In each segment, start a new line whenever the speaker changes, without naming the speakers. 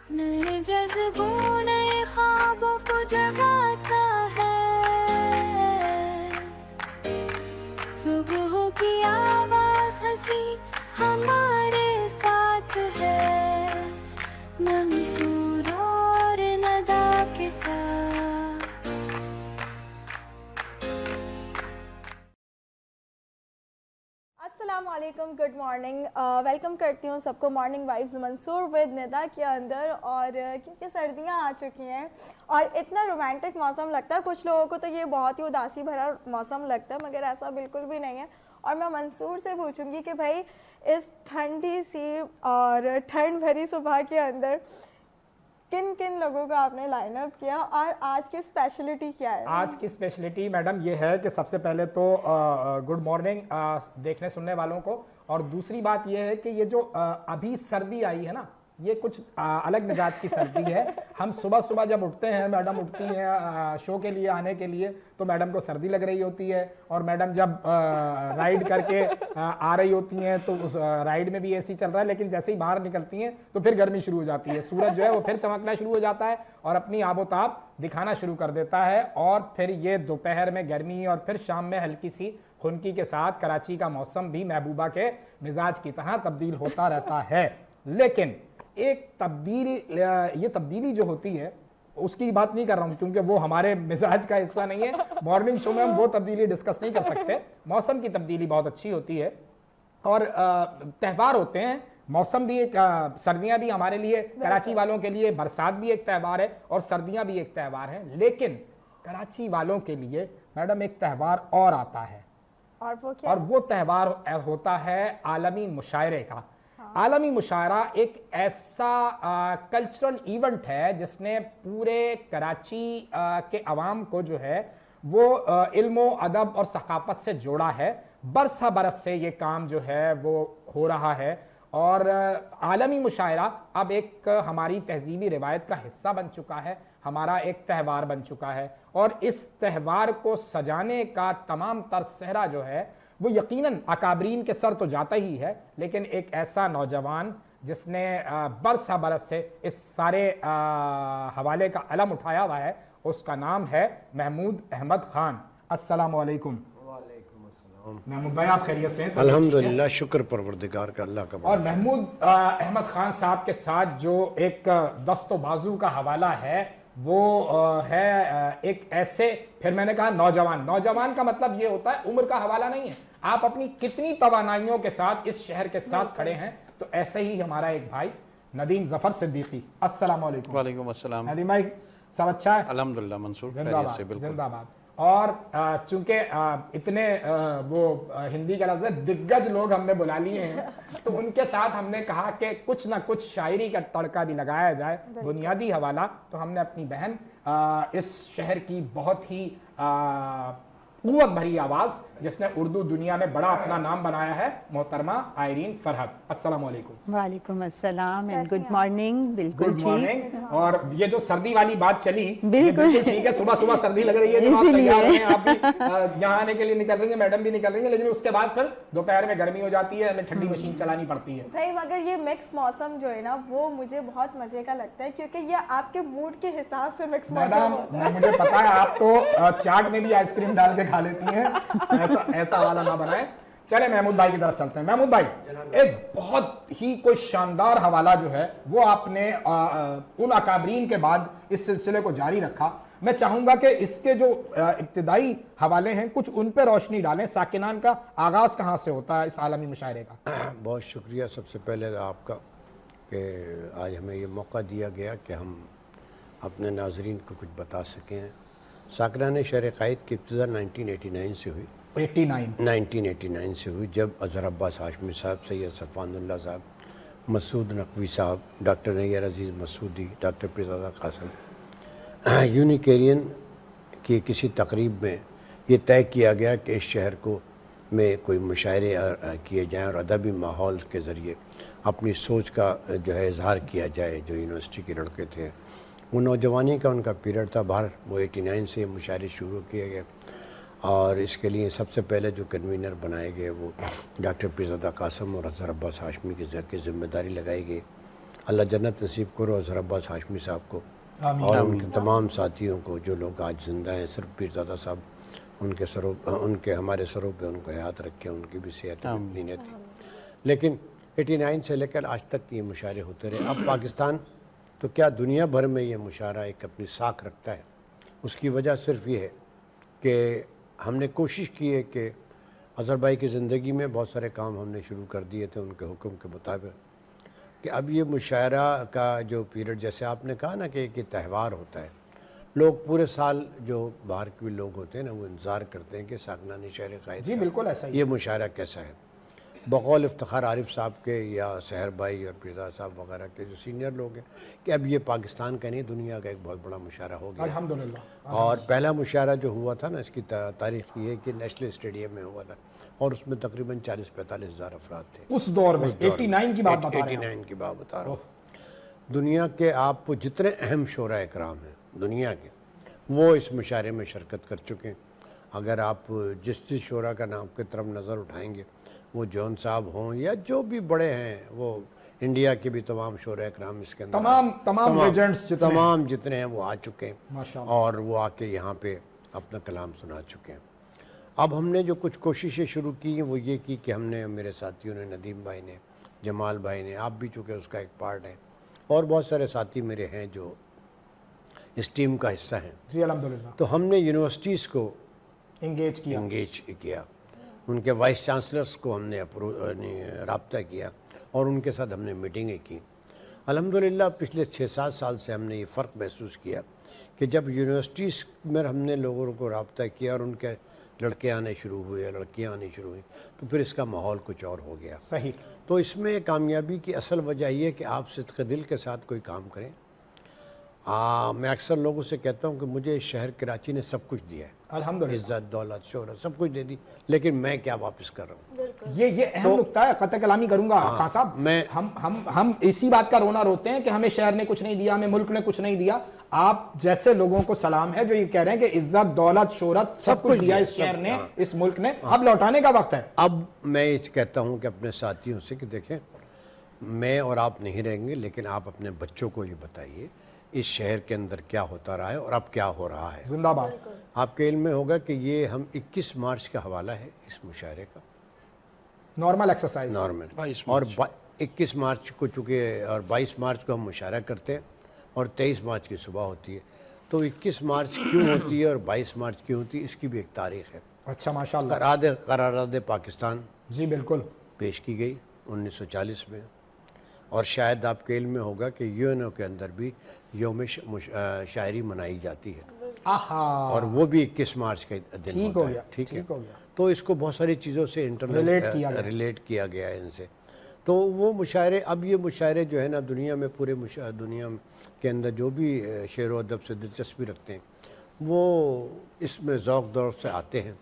नए जज्बों नए ख्वाबों को जगाता है। सुबह की आवाज हंसी हमारे साथ है, मंसूर और नदा के साथ।
अस्सलाम वालेकुम, गुड मॉर्निंग। वेलकम करती हूँ सबको morning vibes Mansoor with Nida के अंदर। और क्योंकि सर्दियाँ आ चुकी हैं और इतना रोमांटिक मौसम लगता है, कुछ लोगों को तो ये बहुत ही उदासी भरा मौसम लगता है, मगर ऐसा बिल्कुल भी नहीं है। और मैं मंसूर से पूछूंगी कि भाई इस ठंडी सी और ठंड भरी सुबह के अंदर किन किन लोगों का आपने लाइनअप किया और आज की स्पेशलिटी क्या है?
आज की स्पेशलिटी मैडम ये है कि सबसे पहले तो गुड मॉर्निंग देखने सुनने वालों को। और दूसरी बात ये है कि ये जो अभी सर्दी आई है ना, ये कुछ अलग मिजाज की सर्दी है। हम सुबह सुबह जब उठते हैं, मैडम उठती हैं शो के लिए आने के लिए, तो मैडम को सर्दी लग रही होती है। और मैडम जब राइड करके आ रही होती हैं तो उस राइड में भी एसी चल रहा है, लेकिन जैसे ही बाहर निकलती हैं तो फिर गर्मी शुरू हो जाती है। सूरज जो है वो फिर चमकना शुरू हो जाता है और अपनी आबोताब दिखाना शुरू कर देता है। और फिर ये दोपहर में गर्मी और फिर शाम में हल्की सी खुनकी के साथ कराची का मौसम भी महबूबा के मिजाज की तरह तब्दील होता रहता है। लेकिन एक ये तब्दीली जो होती है उसकी बात नहीं कर रहा हूं, क्योंकि वो हमारे मिजाज का हिस्सा नहीं है। मॉर्निंग शो में हम वो तब्दीली डिस्कस नहीं कर सकते। मौसम की तब्दीली बहुत अच्छी होती है और त्यौहार होते हैं। मौसम भी एक सर्दियां भी हमारे लिए, कराची वालों के लिए बरसात भी एक त्यौहार है और सर्दियां भी एक त्यौहार है। लेकिन कराची वालों के लिए मैडम एक त्यौहार और आता है,
और वो क्या?
और वो त्यौहार होता है आलमी मुशायरे का। आलमी मुशायरा एक ऐसा कल्चरल इवेंट है जिसने पूरे कराची के अवाम को जो है वो इल्मो अदब और सकाफत से जोड़ा है। बरस बरस से ये काम जो है वो हो रहा है और आलमी मुशायरा अब एक हमारी तहजीबी रिवायत का हिस्सा बन चुका है, हमारा एक त्यौहार बन चुका है। और इस त्यौहार को सजाने का तमाम तर सेहरा जो है वो यकीनन अकाबरीन के सर तो जाता ही है, लेकिन एक ऐसा नौजवान जिसने बरस बरस से इस सारे हवाले का अलम उठाया हुआ है, उसका नाम है महमूद अहमद खान। अस्सलाम वालेकुम। महमूद भाई आप खैरियत से हैं?
अल्हम्दुलिल्लाह, शुक्र परवरदिगार का, अल्लाह का।
और महमूद अहमद खान साहब के साथ जो एक दस्तो बाजू का हवाला है वो है एक ऐसे, फिर मैंने कहा नौजवान का मतलब ये होता है उम्र का हवाला नहीं है, आप अपनी कितनी तवानाइयों के साथ इस शहर के साथ खड़े हैं। तो ऐसे ही हमारा एक भाई नदीम जफर सिद्दीकी। अस्सलाम वालेकुम।
वालेकुम अस्सलाम।
नदीम भाई सब अच्छा है?
अल्हम्दुलिल्लाह मंसूर,
जिंदाबाद
से बिल्कुल।
जिंदाबाद। और चूंकि इतने वो हिंदी का लफ्ज़ है, दिग्गज लोग हमने बुला लिए हैं, तो उनके साथ हमने कहा कि कुछ ना कुछ शायरी का तड़का भी लगाया जाए। बुनियादी हवाला तो हमने अपनी बहन इस शहर की बहुत ही कुव्वत भरी आवाज़, जिसने उर्दू दुनिया में बड़ा अपना नाम बनाया है, मोहतरमा आयरीन फरहत। अस्सलाम वालेकुम।
वालेकुम अस्सलाम एंड गुड मॉर्निंग। बिल्कुल
गुड
ठीक।
मॉर्निंग। और ये जो सर्दी वाली बात चली, ये
बिल्कुल
ठीक है, सुबह सुबह सर्दी लग रही है, जब आप
इसीलिए।
तैयार हैं, आप भी यहाँ आने के लिए निकल रही हैं, मैडम भी निकल रही है, लेकिन उसके बाद फिर दोपहर में गर्मी हो जाती है, हमें ठंडी मशीन चलानी पड़ती है।
भाई मगर ये मिक्स मौसम जो है ना वो मुझे बहुत मजे का लगता है, क्योंकि ये आपके मूड के हिसाब से मिक्स मौसम
मैडम
होता है।
मुझे पता है आप तो चाट में भी आइसक्रीम डाल के खा लेती हैं, ऐसा वाला ना बनाए। चले महमूद भाई की तरफ चलते हैं। महमूद भाई, एक बहुत ही कोई शानदार हवाला जो है वो आपने उन अकाबरीन के बाद इस सिलसिले को जारी रखा। मैं चाहूंगा कि इसके जो इब्तिदाई हवाले हैं कुछ उन पे रोशनी डालें। साकिनान का आगाज कहाँ से होता है इस आलमी मुशायरे का?
बहुत शुक्रिया सबसे पहले आपका कि आज हमें ये मौका दिया गया कि हम अपने नाजरीन को कुछ बता सकें। साकिनान शहर क़ायद की इब्तिदा 1989 से हुई। 1989 से हुई, जब अज़हर अब्बास हाशमी साहब, सैयद सफ़वानुल्लाह साहब, मसूद नकवी साहब, डॉक्टर नैयर अजीज़ मसूदी, डॉक्टर पिरज़ादा कासम, यूनिकेरियन की किसी तकरीब में ये तय किया गया कि इस शहर को में कोई मुशायरे किए जाएँ और अदबी माहौल के ज़रिए अपनी सोच का जो है इजहार किया जाए। जो यूनिवर्सिटी के लड़के थे, वो नौजवानी का उनका पीरियड था बाहर, वो 89 से मुशायरे शुरू किए गए। और इसके लिए सबसे पहले जो कन्वीनर बनाए गए वो डॉक्टर पिरज़ादा कासम और अज़हर अब्बास हाशमी की ज़िम्मेदारी लगाई गई। اللہ جنت نصیب کرو اظہر عباس ہاشمی صاحب کو
آمین۔
اور ان کے تمام ساتھیوں کو جو لوگ آج زندہ ہیں، صرف پیرزادہ صاحب ان کے ہمارے سروں پہ ان کو یاد رکھے، ان کی بھی صحت اتنی نہیں تھی، لیکن 89 سے لے کر آج تک یہ مشاعرے ہوتے رہے۔ اب پاکستان تو کیا دنیا بھر میں یہ مشاعرہ ایک اپنی ساکھ رکھتا ہے، اس کی وجہ صرف یہ ہے کہ ہم نے کوشش کی ہے کہ اظہر بھائی کی زندگی میں بہت سارے کام ہم نے شروع کر دیے تھے ان کے حکم کے مطابق، کہ اب یہ مشاعرہ کا جو پیریڈ، جیسے آپ نے کہا نا کہ ایک تہوار ہوتا ہے، لوگ پورے سال جو باہر کے لوگ ہوتے ہیں نا وہ انتظار کرتے ہیں کہ ساکنان شہر قائد
جی بالکل ایسا ہی
یہ مشاعرہ کیسا ہے۔ بقول افتخار عارف صاحب کے یا سحر بھائی اور پیرزادہ صاحب وغیرہ کے جو سینئر لوگ ہیں کہ اب یہ پاکستان کا نہیں دنیا کا ایک بہت بڑا مشاعرہ ہو گیا،
الحمدللہ۔
اور پہلا مشاعرہ جو ہوا تھا نا اس کی تاریخ یہ ہے کہ نیشنل اسٹیڈیم میں ہوا تھا اور اس میں تقریباً 40-45 ہزار افراد تھے
اس دور میں 89 کی بات بتا رہے ہیں
89 کی بات بتا رہا ہوں۔ دنیا کے آپ جتنے اہم شعراء اکرام ہیں دنیا کے، وہ اس مشاعرے میں شرکت کر چکے ہیں۔ اگر آپ جس شعراء کا نام کی طرف نظر اٹھائیں گے، وہ جون صاحب ہوں یا جو بھی بڑے ہیں، وہ انڈیا کے بھی تمام شعراء اکرام اس کے اندر
تمام لیجنڈز
تمام جتنے ہیں وہ آ چکے ہیں
ماشاءاللہ۔
اور وہ آ کے یہاں پہ اپنا کلام سنا چکے ہیں۔ اب ہم نے جو کچھ کوششیں شروع کی ہیں وہ یہ کی کہ ہم نے، میرے ساتھیوں نے، ندیم بھائی نے، جمال بھائی نے، آپ بھی چونکہ اس کا ایک پارٹ ہیں، اور بہت سارے ساتھی میرے ہیں جو اس ٹیم کا حصہ ہیں،
جی الحمدللہ
تو ہم نے یونیورسٹیز کو
انگیج کیا۔
انگیج کیا، ان کے وائس چانسلرز کو ہم نے رابطہ کیا اور ان کے ساتھ ہم نے میٹنگیں کی۔ الحمدللہ پچھلے 6-7 سال سے ہم نے یہ فرق محسوس کیا کہ جب یونیورسٹیز میں ہم نے لوگوں کو رابطہ کیا اور ان کے لڑکے آنے شروع ہوئے، لڑکیاں آنی شروع ہوئیں، تو پھر اس کا ماحول کچھ اور ہو گیا۔
صحیح۔
تو اس میں کامیابی کی اصل وجہ یہ ہے کہ آپ صدق دل کے ساتھ کوئی کام کریں۔ میں اکثر لوگوں سے کہتا ہوں کہ مجھے شہر کراچی نے سب کچھ دیا ہے،
الحمدللہ
عزت، دولت، شہرت، سب کچھ دے دی، لیکن میں کیا واپس کر رہا ہوں؟
یہ اہم نکتہ ہے، قطع کلامی کروں گا خان صاحب۔ ہم اسی بات کا رونا روتے ہیں کہ ہمیں شہر نے کچھ نہیں دیا، ہمیں ملک نے کچھ نہیں دیا۔ آپ جیسے لوگوں کو سلام ہے جو یہ کہہ رہے ہیں کہ عزت، دولت، شہرت سب کچھ دیا اس شہر نے، اس ملک نے، اب لوٹانے کا وقت ہے۔
اب میں یہ کہتا ہوں کہ اپنے ساتھیوں سے کہ دیکھیں، میں اور آپ نہیں رہیں گے، لیکن آپ اپنے بچوں کو یہ بتائیے اس شہر کے اندر کیا ہوتا رہا ہے اور اب کیا ہو رہا ہے۔
زندہ باد۔
آپ کے علم میں ہوگا کہ یہ ہم 21 مارچ کا حوالہ ہے اس مشاعرے کا،
نارمل ایکسرسائز۔
نارمل، اور 21 مارچ کو چونکہ اور 22 مارچ کو ہم مشاعرہ کرتے ہیں اور 23 مارچ کی صبح ہوتی ہے، تو 21 مارچ کیوں ہوتی ہے اور 22 مارچ کیوں ہوتی ہے، اس کی بھی ایک تاریخ ہے۔
اچھا ماشاءاللہ۔
قرارداد پاکستان
جی بالکل۔
پیش کی گئی 1940 میں، اور شاید آپ کے علم میں ہوگا کہ یو این او کے اندر بھی یوم شاعری منائی جاتی ہے، اور وہ بھی 21 مارچ کا دن ہوتا ہے، ٹھیک ہے۔ تو اس کو بہت ساری چیزوں سے ریلیٹ کیا گیا ہے ان سے۔ تو وہ مشاعرے، اب یہ مشاعرے جو ہے نا دنیا میں، پورے دنیا کے اندر جو بھی شعر و ادب سے دلچسپی رکھتے ہیں وہ اس میں ذوق دور سے آتے ہیں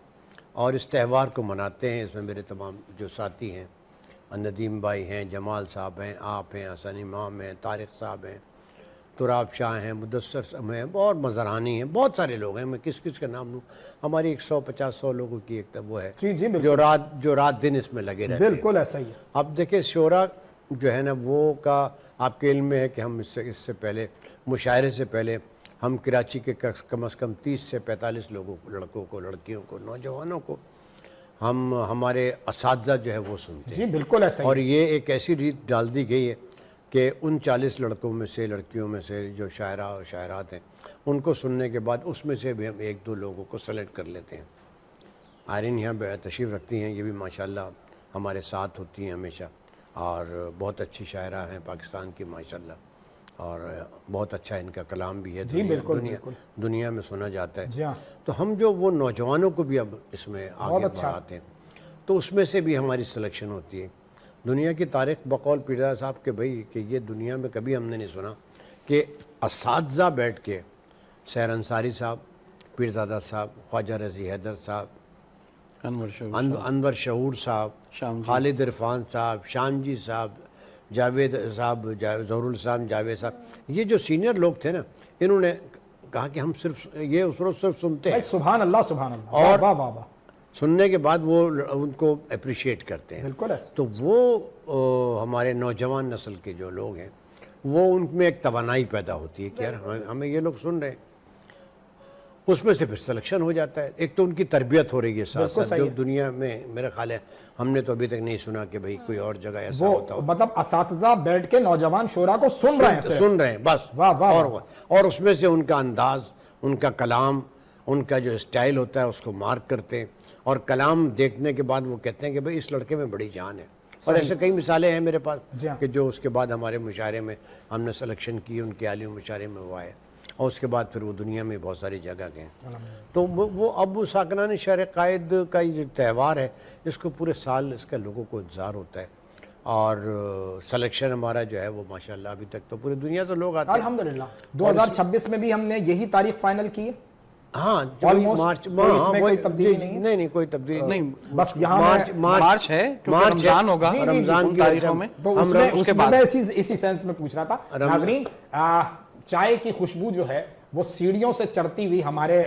اور اس تہوار کو مناتے ہیں۔ اس میں میرے تمام جو ساتھی ہیں، ندیم بھائی ہیں، جمال صاحب ہیں، آپ ہیں، حسن امام ہیں، طارق صاحب ہیں، تراب شاہ ہیں، مدثر صاحب ہیں، اور مظہرانی ہیں، بہت سارے لوگ ہیں، میں کس کس کا نام لوں؟ ہماری 150-100 لوگوں کی ایک وہ ہے جو رات دن اس میں لگے رہتے ہیں۔
بالکل ایسا ہی ہے۔
اب دیکھیں شعراء جو ہے نا وہ کا آپ کے علم میں ہے کہ ہم اس سے پہلے، مشاعرے سے پہلے، ہم کراچی کے کم از کم 30 سے 45 لوگوں کو، لڑکوں کو، لڑکیوں کو، نوجوانوں کو، ہم ہمارے اساتذہ جو ہے وہ سنتے ہیں۔
جی بالکل ایسا ہی۔
اور یہ ایک ایسی ریت ڈال دی گئی ہے کہ ان 40 لڑکوں میں سے، لڑکیوں میں سے جو شاعرہ اور شاعرات ہیں، ان کو سننے کے بعد اس میں سے بھی ہم 1-2 لوگوں کو سلیکٹ کر لیتے ہیں۔ آئرین یہاں تشریف رکھتی ہیں، یہ بھی ماشاءاللہ ہمارے ساتھ ہوتی ہیں ہمیشہ، اور بہت اچھی شاعرہ ہیں پاکستان کی ماشاءاللہ، اور بہت اچھا ان کا کلام بھی ہے، دنیا میں سنا جاتا ہے۔ تو ہم جو وہ نوجوانوں کو بھی اب اس میں آگے بڑھاتے ہیں، تو اس میں سے بھی ہماری سلیکشن ہوتی ہے۔ دنیا کی تاریخ بقول پیرزادہ صاحب کے بھائی کہ یہ دنیا میں کبھی ہم نے نہیں سنا کہ اساتذہ بیٹھ کے، سحر انصاری صاحب، پیرزادہ صاحب، خواجہ رضی حیدر صاحب، انور شعور صاحب، خالد عرفان صاحب، شام جی صاحب، جاوید صاحب، ظہور الاسلام جاوید صاحب، یہ جو سینئر لوگ تھے نا، انہوں نے کہا کہ ہم صرف یہ اس روز صرف سنتے ہیں،
سبحان اللہ سبحان اللہ،
اور
واہ واہ واہ،
سننے کے بعد وہ ان کو اپریشیٹ کرتے ہیں۔
بالکل ایسا۔
تو وہ ہمارے نوجوان نسل کے جو لوگ ہیں वो उनमें एक तवानाई पैदा होती है कि यार हमें ये लोग सुन रहे हैं, उसमें से फिर सिलेक्शन हो जाता है। एक तो उनकी तरबियत हो रही है साथ साथ, जो दुनिया में मेरा ख्याल है हमने तो अभी तक नहीं सुना कि भाई कोई और जगह ऐसा होता हो।
मतलब असातिज़ा बैठ के नौजवान शोरा को सुन रहे हैं बस।
वाह वाह। और उसमें से उनका अंदाज, उनका कलाम, उनका जो स्टाइल होता है उसको मार्क करते हैं, और कलाम देखने के बाद वो कहते हैं कि भाई इस लड़के में बड़ी जान है। और ऐसे कई मिसालें हैं मेरे पास कि जो उसके बाद हमारे मुशायरे में हमने सिलेक्शन की, उनके आलिम मुशायरे में वो आए, और उसके बाद फिर वो दुनिया में बहुत सारी जगह गए। तो वो अब साकनान शहर कायद का ये त्यौहार है, इसको पूरे साल इसका लोगों को इंतज़ार होता है, और सिलेक्शन हमारा जो है वो माशाल्लाह अभी तक तो पूरी दुनिया से लोग आते हैं
अल्हम्दुलिल्लाह। 2026 में भी हमने यही तारीख फाइनल की है।
हाँ,
मार्च कोई तब्दीली
नहीं कोई तब्दीली नहीं,
बस यहाँ
मार्च है, रमजान होगा
रमजान की तारीखों में।
तो उसमें इसी सेंस में पूछ रहा था। नाज़रीन, चाय की खुशबू जो है वो सीढ़ियों से चढ़ती हुई हमारे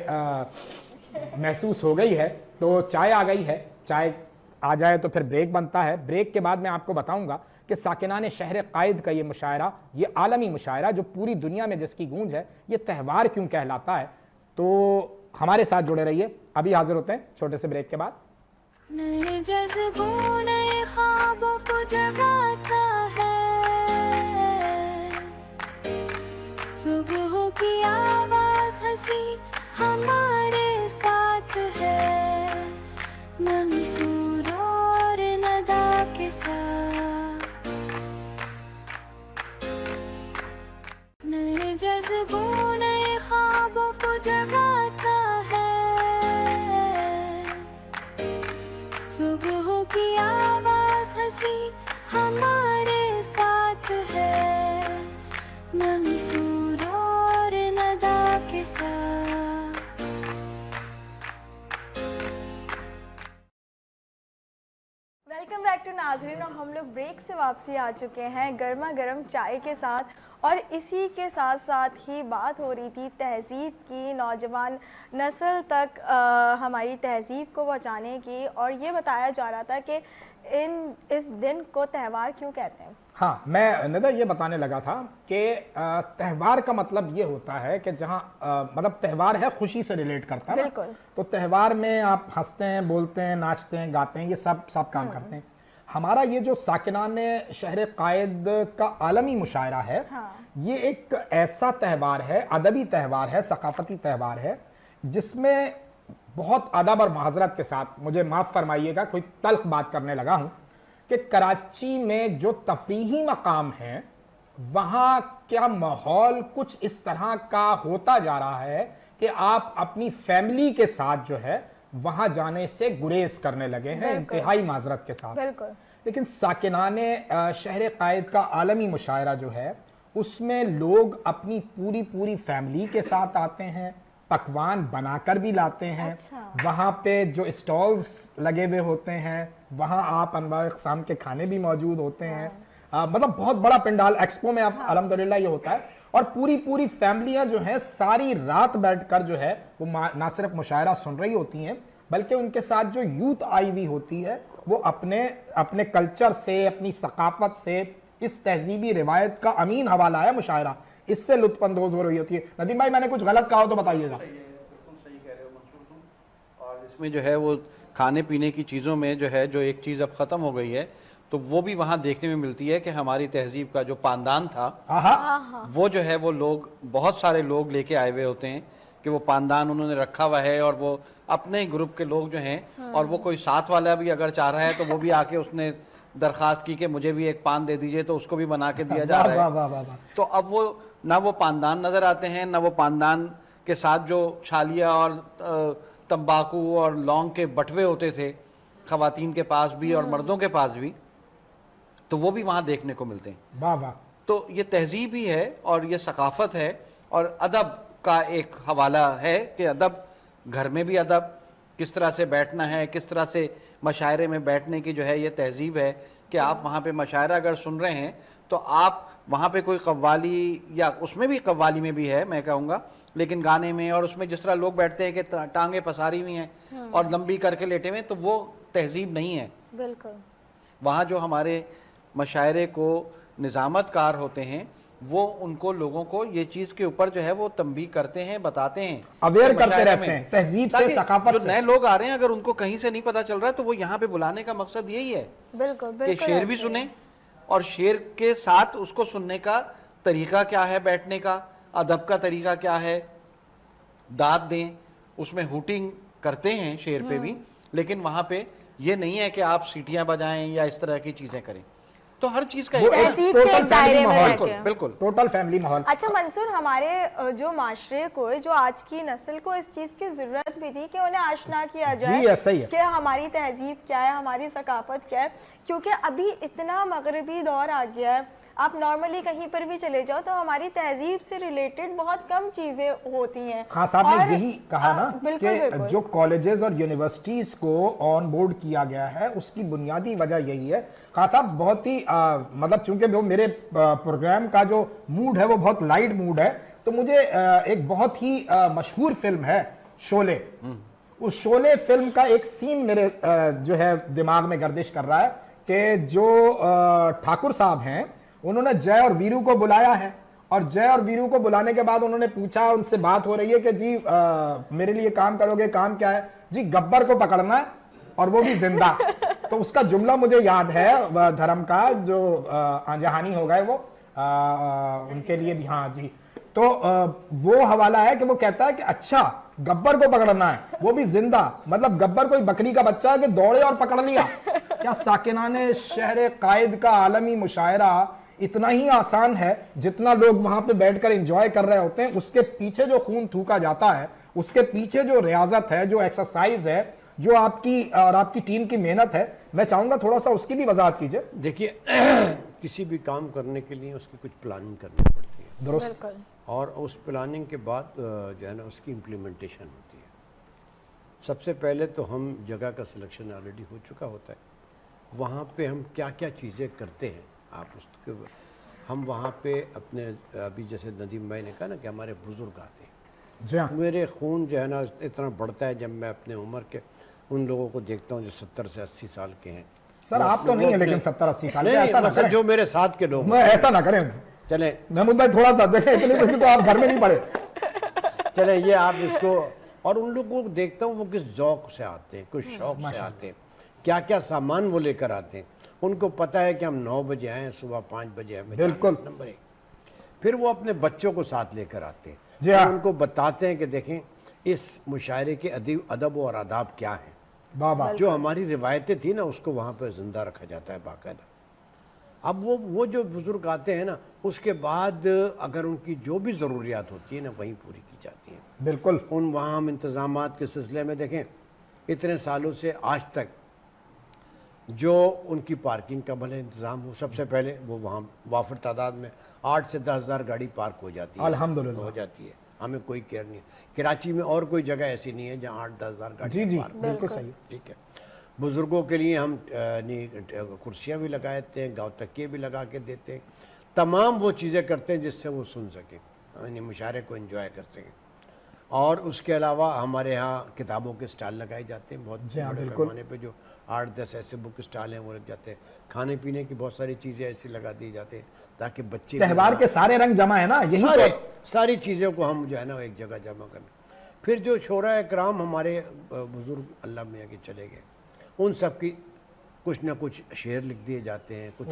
महसूस हो गई है, तो चाय आ गई है। चाय आ जाए तो फिर ब्रेक बनता है। ब्रेक के बाद मैं आपको बताऊंगा कि साकिनान शहर कायद का ये मुशायरा, ये आलमी मुशायरा जो पूरी दुनिया में जिसकी गूंज है, ये त्यौहार क्यों कहलाता है। तो हमारे साथ जुड़े रहिए, अभी हाजिर होते हैं छोटे से ब्रेक के बाद।
नए जज्बों नए ख्वाबों को जगाता है, सुबह की आवाज हंसी हमारे साथ है, मंसूर और नदा के साथ। नए जज्बों नए ख्वाबों को जगाता है, सुबह की आवाज हंसी हमारे साथ है, मंसूर और नदा के साथ।
वेलकम बैक टू नाज़रीन, और हम लोग ब्रेक से वापसी आ चुके हैं गर्मा गर्म चाय के साथ, और इसी के साथ साथ ही बात हो रही थी तहज़ीब की, नौजवान नस्ल तक हमारी तहज़ीब को बचाने की, और ये बताया जा रहा था कि इस दिन को त्यौहार क्यों कहते हैं।
हाँ, मैं निदा ये बताने लगा था कि त्यौहार का मतलब ये होता है कि जहाँ मतलब त्यौहार है खुशी से रिलेट करता है ना, तो त्यौहार में आप हंसते हैं, बोलते हैं, नाचते हैं, गाते हैं, ये सब काम करते हैं। हमारा ये जो साकिनान शहर कायद का आलमी मुशायरा है, ये एक ऐसा त्यौहार है, अदबी त्यौहार है, सकाफती त्यौहार है, जिसमें बहुत अदब और माजरत के साथ, मुझे माफ़ फरमाइएगा कोई तल्ख बात करने लगा हूँ, कि कराची में जो तफरीही मकाम हैं वहाँ क्या माहौल कुछ इस तरह का होता जा रहा है कि आप अपनी फैमिली के साथ जो है वहाँ जाने से गुरेज करने लगे हैं, इंतहाई माजरत के साथ। लेकिन साकिनान शहर कायद का आलमी मुशायरा जो है उसमें लोग अपनी पूरी फैमिली के साथ आते हैं, पकवान बनाकर भी लाते हैं। वहाँ पे जो स्टॉल्स लगे हुए होते हैं वहाँ आप अनवार इक़साम के खाने भी मौजूद होते हैं। मतलब बहुत बड़ा पंडाल एक्सपो में आप अल्हम्दुलिल्लाह ये होता है, और पूरी फैमिलियाँ जो हैं सारी रात बैठकर जो है वो ना सिर्फ मुशायरा सुन रही होती हैं, बल्कि उनके साथ जो यूथ आई हुई होती है वो अपने कल्चर से, अपनी सकाफत से, इस तहजीबी रिवायत का अमीन हवाला है मुशायरा, इससे लुत्फ अंदोज हो रही होती है। नदीम भाई, मैंने कुछ गलत कहा हो तो बताइएगा।
सही कह रहे हो मंसूर तुम। और इसमें जो है वो खाने पीने की चीज़ों में जो है जो एक चीज़ अब ख़त्म हो गई है, तो वो भी वहाँ देखने में मिलती है कि हमारी तहजीब का जो पानदान था वो जो है वो लोग, बहुत सारे लोग लेके आए हुए होते हैं कि वो पानदान उन्होंने रखा हुआ है, और वो अपने ग्रुप के लोग जो हैं, और वो कोई साथ वाला भी अगर चाह रहा है तो वो भी आके उसने दरख्वास्त की कि मुझे भी एक पान दे दीजिए, तो उसको भी बना के दिया जा रहा है। तो अब वो ना वो पानदान नज़र आते हैं, ना वो पानदान के साथ जो छालिया और तंबाकू और लौंग के बटवे होते थे ख़वातीन के पास भी और मर्दों के पास भी, तो वो भी वहाँ देखने को मिलते हैं।
वाह वाह।
तो ये तहजीब ही है और ये सकाफ़त है और अदब का एक हवाला है कि अदब, घर में भी अदब, किस तरह से बैठना है, किस तरह से मशायरे में बैठने की जो है ये तहजीब है कि आप वहाँ पे मशायरा अगर सुन रहे हैं तो आप वहाँ पे कोई कव्वाली, या उसमें भी कव्वाली में भी है मैं कहूँगा, लेकिन गाने में और उसमें जिस तरह लोग बैठते हैं कि टांगे पसारी हुई हैं और लंबी करके लेटे हुए, तो वो तहजीब नहीं है।
बिल्कुल।
वहाँ जो हमारे मशायरे को निज़ामतकार होते हैं وہ ان کو لوگوں کو یہ چیز کے اوپر جو ہے وہ تنبیہ کرتے ہیں, بتاتے ہیں,
اویئر کرتے
مشاعرے
رہتے
میں.
ہیں تہذیب سے,
تاکہ
ثقافت
جو
سے.
نئے لوگ آ رہے ہیں اگر ان کو کہیں سے نہیں پتا چل رہا ہے تو وہ یہاں پہ بلانے کا مقصد یہی ہے
بالکل
کہ
بالکل
شعر بھی
ایسے ہی.
سنیں, اور شعر کے ساتھ اس کو سننے کا طریقہ کیا ہے, بیٹھنے کا ادب کا طریقہ کیا ہے, داد دیں, اس میں ہوٹنگ کرتے ہیں شعر پہ بھی, لیکن وہاں پہ یہ نہیں ہے کہ آپ سیٹیاں بجائیں یا اس طرح کی چیزیں کریں. تو ہر چیز کا
وہ ایک
تہذیب کے
ٹوٹل
ایک دائرے
فیملی
میں
ماحول,
رہ کے.
بالکل
ٹوٹل فیملی ماحول.
اچھا منصور, ہمارے جو معاشرے کو, جو آج کی نسل کو اس چیز کی ضرورت بھی تھی کہ انہیں آشنا کیا جائے
جی ایسا ہی ہے
کہ ہماری تہذیب کیا ہے, ہماری ثقافت کیا ہے, کیونکہ ابھی اتنا مغربی دور آ گیا ہے. آپ نارملی کہیں پر بھی چلے جاؤ تو ہماری تہذیب سے ریلیٹڈ بہت کم چیزیں ہوتی ہیں.
خان صاحب نے یہی کہا نا کہ
بالکل
جو کالجز اور یونیورسٹیز کو آن بورڈ کیا گیا ہے اس کی بنیادی وجہ یہی ہے. خان صاحب بہت ہی مطلب چونکہ وہ میرے پروگرام کا جو موڈ ہے وہ بہت لائٹ موڈ ہے, تو مجھے ایک بہت ہی مشہور فلم ہے شعلے, اس شعلے فلم کا ایک سین میرے جو ہے دماغ میں گردش کر رہا ہے کہ جو ٹھاکر صاحب ہیں انہوں نے جے اور ویرو کو بلایا ہے, اور جے اور ویرو کو بلانے کے بعد انہوں نے پوچھا, ان سے بات ہو رہی ہے کہ جی میرے لیے کام کرو گے, کام کیا ہے جی, گبر کو پکڑنا ہے اور وہ بھی زندہ. تو اس کا جملہ مجھے یاد ہے دھرم کا, جو آنجہانی ہو گئے وہ ان کے لیے بھی, ہاں جی, تو وہ حوالہ ہے کہ وہ کہتا ہے کہ اچھا گبر کو پکڑنا ہے وہ بھی زندہ, مطلب گبر کوئی بکری کا بچہ ہے کہ دوڑے اور پکڑ لیا. کیا ساکنان شہر قائد کا عالمی مشاعرہ اتنا ہی آسان ہے جتنا لوگ وہاں پہ بیٹھ کر انجوائے کر رہے ہوتے ہیں. اس کے پیچھے جو خون تھوکا جاتا ہے, اس کے پیچھے جو ریاضت ہے, جو ایکسرسائز ہے, جو آپ کی اور آپ کی ٹیم کی محنت ہے, میں چاہوں گا تھوڑا سا اس کی بھی وضاحت کیجئے.
دیکھیے کسی بھی کام کرنے کے لیے اس کی کچھ پلاننگ کرنی پڑتی ہے,
درست,
اور اس پلاننگ کے بعد جو ہے نا اس کی امپلیمنٹیشن ہوتی ہے. سب سے پہلے تو ہم جگہ کا سلیکشن آلریڈی ہو چکا ہوتا ہے, وہاں پہ ہم کیا کیا چیزیں کرتے ہیں. آپ اس کے ہم وہاں پہ اپنے ابھی جیسے ندیم بھائی نے کہا نا کہ ہمارے بزرگ آتے ہیں,
جی ہاں,
میرے خون جو ہے نا اتنا بڑھتا ہے جب میں اپنے عمر کے ان لوگوں کو دیکھتا ہوں جو 70 سے 80 سال کے ہیں.
سر آپ تو نہیں ہیں لیکن 70-80 سال کے, ایسا نہ
نہیں,
کریں,
جو میرے ساتھ کے لوگ
میں ایسا نہ کریں.
چلیں
محمود بھائی تھوڑا سا دیکھیں, اتنی تو آپ گھر میں نہیں پڑے.
چلیں یہ آپ اس کو, اور ان لوگوں کو دیکھتا ہوں وہ کس ذوق سے آتے ہیں, کس شوق سے آتے ہیں, کیا کیا سامان وہ لے کر آتے ہیں. ان کو پتہ ہے کہ ہم 9 بجے آئیں, صبح 5 بجے ہمیں
بالکل.
نمبر 1. پھر وہ اپنے بچوں کو ساتھ لے کر آتے ہیں,
جی ہاں,
ان کو بتاتے ہیں کہ دیکھیں اس مشاعرے کے ادب اور آداب کیا ہیں.
بابا
جو ہماری روایتیں تھیں نا اس کو وہاں پہ زندہ رکھا جاتا ہے باقاعدہ. اب وہ جو بزرگ آتے ہیں نا, اس کے بعد اگر ان کی جو بھی ضروریات ہوتی ہیں نا وہیں پوری کی جاتی ہیں.
بالکل.
ان وہاں ہم انتظامات کے سلسلے میں دیکھیں اتنے سالوں سے آج تک جو ان کی پارکنگ کا بھلے انتظام ہو, سب سے پہلے وہ وہاں وافر تعداد میں 8 سے 10 ہزار گاڑی پارک ہو جاتی ہے,
الحمدللہ
ہو جاتی ہے, ہمیں کوئی کیئر نہیں ہے. کراچی میں اور کوئی جگہ ایسی نہیں ہے جہاں 8-10 ہزار
جی
گاڑی
جی
پارک.
بالکل صحیح.
ٹھیک ہے, بزرگوں کے لیے ہم کرسیاں بھی لگا دیتے ہیں, گاؤں تکیے بھی لگا کے دیتے ہیں, تمام وہ چیزیں کرتے ہیں جس سے وہ سن سکیں, یعنی مشاعرے کو انجوائے کرتے ہیں. اور اس کے علاوہ ہمارے ہاں کتابوں کے اسٹال لگائے جاتے ہیں, بہت بڑے پیمانے پہ, جو 8-10 ایسے بک اسٹال ہیں وہ لگ جاتے ہیں. کھانے پینے کی بہت ساری چیزیں ایسی لگا دی جاتے ہیں تاکہ بچے,
تہوار کے سارے رنگ جمع ہے نا, یہی
ساری چیزوں کو ہم جو ہے نا ایک جگہ جمع کریں. پھر جو شعراء اکرام ہمارے بزرگ اللہ میاں کے چلے گئے, ان سب کی کچھ نہ کچھ شعر لکھ دیے جاتے ہیں, کچھ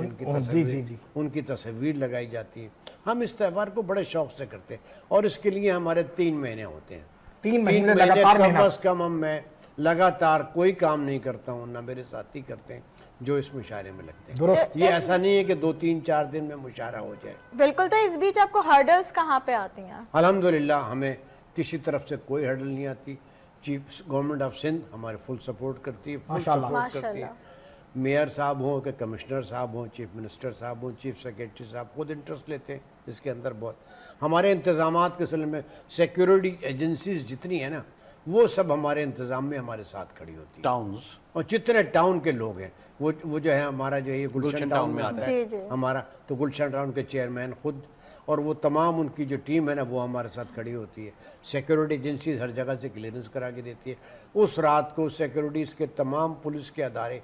ان کی تصویر لگائی جاتی ہے. ہم اس تہوار کو بڑے شوق سے کرتے ہیں, اور اس کے لیے ہمارے 3 مہینے ہوتے ہیں.
3 مہینے
کم از کم میں لگاتار کوئی کام نہیں کرتا ہوں, نہ میرے ساتھی کرتے ہیں جو اس مشاعرے میں لگتے ہیں.
درست.
یہ ایسا نہیں ہے کہ 2-3-4 دن میں مشاعرہ ہو جائے.
بالکل. تو اس بیچ آپ کو ہرڈلز کہاں پہ آتی ہیں؟
الحمدللہ ہمیں کسی طرف سے کوئی ہرڈل نہیں آتی. چیف گورنمنٹ آف سندھ ہمارے فل سپورٹ کرتی ہے, فل سپورٹ کرتی ہے. میئر صاحب ہوں کہ کمشنر صاحب ہوں, چیف منسٹر صاحب ہوں, چیف سیکریٹری صاحب خود انٹرسٹ لیتے ہیں اس کے اندر بہت. ہمارے انتظامات کے سلسلے میں سیکیورٹی ایجنسیز جتنی ہیں نا وہ سب ہمارے انتظام میں ہمارے ساتھ کھڑی ہوتی ہیں.
ٹاؤنز,
اور جتنے ٹاؤن کے لوگ ہیں وہ جو ہے ہمارا جو یہ گلشن ٹاؤن میں آتا ہے ہمارا, تو گلشن ٹاؤن کے چیئرمین خود اور وہ تمام ان کی جو ٹیم ہے نا وہ ہمارے ساتھ کھڑی ہوتی ہے. سیکیورٹی ایجنسیز ہر جگہ سے کلیئرنس کرا کے دیتی ہے. اس رات کو سیکیورٹیز کے تمام پولیس کے ادارے,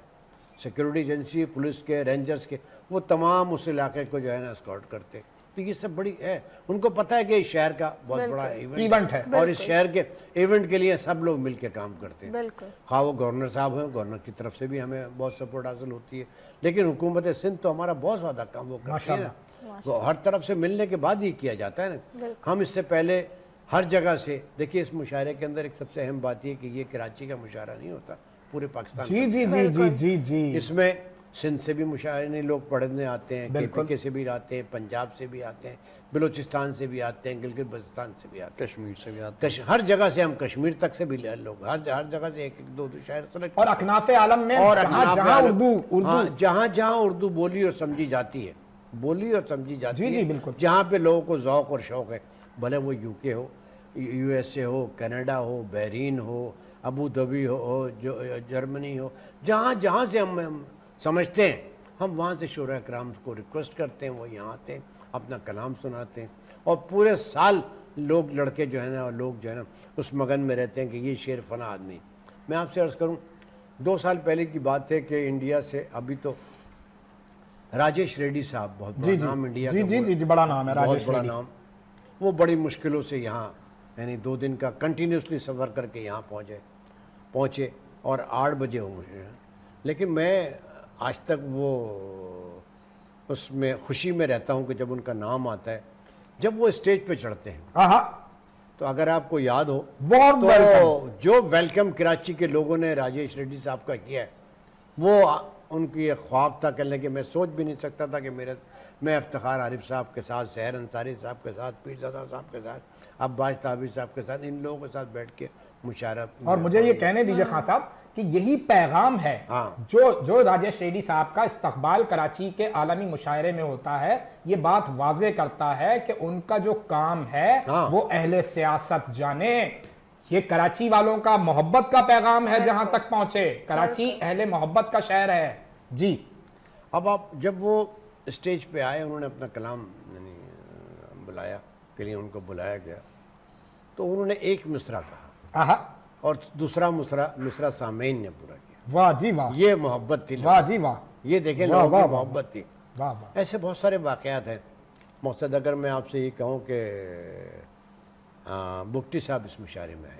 سیکیورٹی ایجنسی, پولیس کے, رینجرز کے, وہ تمام اس علاقے کو جو ہے نا اسکارٹ کرتے ہیں. تو یہ سب بڑی ہے، ان کو پتہ ہے کہ اس شہر کا بہت بڑا
ایونٹ ہے،
اور اس شہر کے ایونٹ کے لیے سب لوگ مل کے کام کرتے ہیں،
بالکل
خواہ وہ گورنر صاحب ہیں، گورنر کی طرف سے بھی ہمیں بہت سپورٹ حاصل ہوتی ہے، لیکن حکومت سندھ تو ہمارا بہت زیادہ کام وہ کرتی ہے نا، وہ ہر طرف سے ملنے کے بعد ہی کیا جاتا ہے نا۔ ہم اس سے پہلے ہر جگہ سے دیکھیے، اس مشاعرے کے اندر ایک سب سے اہم بات یہ کہ یہ کراچی کا مشاعرہ نہیں ہوتا، پورے پاکستان
جی جی جی جی جی جی،
اس میں سندھ سے بھی مشاعرے لوگ پڑھنے آتے ہیں، کے پی سے بھی آتے ہیں، پنجاب سے بھی آتے ہیں، بلوچستان سے بھی آتے ہیں، گلگت بلتستان سے بھی آتے ہیں،
کشمیر سے بھی آتے
ہر جگہ سے، ہم کشمیر تک سے بھی لوگ ہر جگہ سے ایک دو شاعر سلیکٹ،
اور اکناف عالم میں
اور جہاں جہاں اردو بولی اور سمجھی جاتی ہے، بولی اور سمجھی جاتی ہے، جہاں پہ لوگوں کو ذوق اور شوق ہے، بھلے وہ یو کے ہو، یو ایس اے ہو، کینیڈا ہو، بحرین ہو، ابو دھابی ہو، جرمنی ہو، جہاں جہاں سے ہم سمجھتے ہیں، ہم وہاں سے شعراء کرام کو ریکویسٹ کرتے ہیں، وہ یہاں آتے ہیں، اپنا کلام سناتے ہیں، اور پورے سال لوگ لڑکے جو ہے نا، اور لوگ جو ہے نا اس مگن میں رہتے ہیں کہ یہ شعر فلاں آدمی۔ میں آپ سے عرض کروں، 2 سال پہلے کی بات ہے کہ انڈیا سے ابھی تو راجیش ریڈی صاحب، بہت بڑا نام انڈیا کا،
جی جی بڑا نام ہے
بہت
راجیش
بڑا
ریڈی،
نام، وہ بڑی مشکلوں سے یہاں یعنی 2 دن کا کنٹینیوسلی سفر کر کے یہاں پہنچے اور 8 بجے ہو مجھے، لیکن میں آج تک وہ اس میں خوشی میں رہتا ہوں کہ جب ان کا نام آتا ہے، جب وہ اسٹیج پہ چڑھتے ہیں، تو اگر آپ کو یاد ہو تو جو ویلکم کراچی کے لوگوں نے راجیش ریڈی صاحب کا کیا ہے، وہ ان کی ایک خواب تھا، کہنے کہ میں سوچ بھی نہیں سکتا تھا کہ میں افتخار عارف صاحب کے ساتھ، سحر انصاری صاحب کے ساتھ، پیرزادہ صاحب کے ساتھ، عباس طاہوی صاحب کے ساتھ، ان لوگوں کے ساتھ بیٹھ کے مشاعرہ۔
اور مجھے یہ کہنے دیجئے خان صاحب کہ یہی پیغام ہے جو راجیش ریڈی صاحب کا استقبال کراچی کے عالمی مشاعرے میں ہوتا ہے، یہ بات واضح کرتا ہے کہ ان کا جو کام ہے وہ اہل سیاست جانے، یہ کراچی والوں کا محبت کا پیغام ہے، جہاں تک پہنچے کراچی اہل محبت کا شہر ہے۔ جی
اب آپ جب وہ اسٹیج پہ آئے، انہوں نے اپنا کلام یعنی بلایا کے لیے ان کو بلایا گیا، تو انہوں نے ایک مصرع کہا اور دوسرا مصرع سامعین نے پورا کیا۔
واہ جی واہ،
یہ محبت تھی،
واہ جی واہ،
یہ دیکھیں لوگوں کی محبت تھی۔
واہ واہ،
ایسے بہت سارے واقعات ہیں۔ مقصد اگر میں آپ سے یہ کہوں کہ بگٹی صاحب اس مشاعرے میں آئے،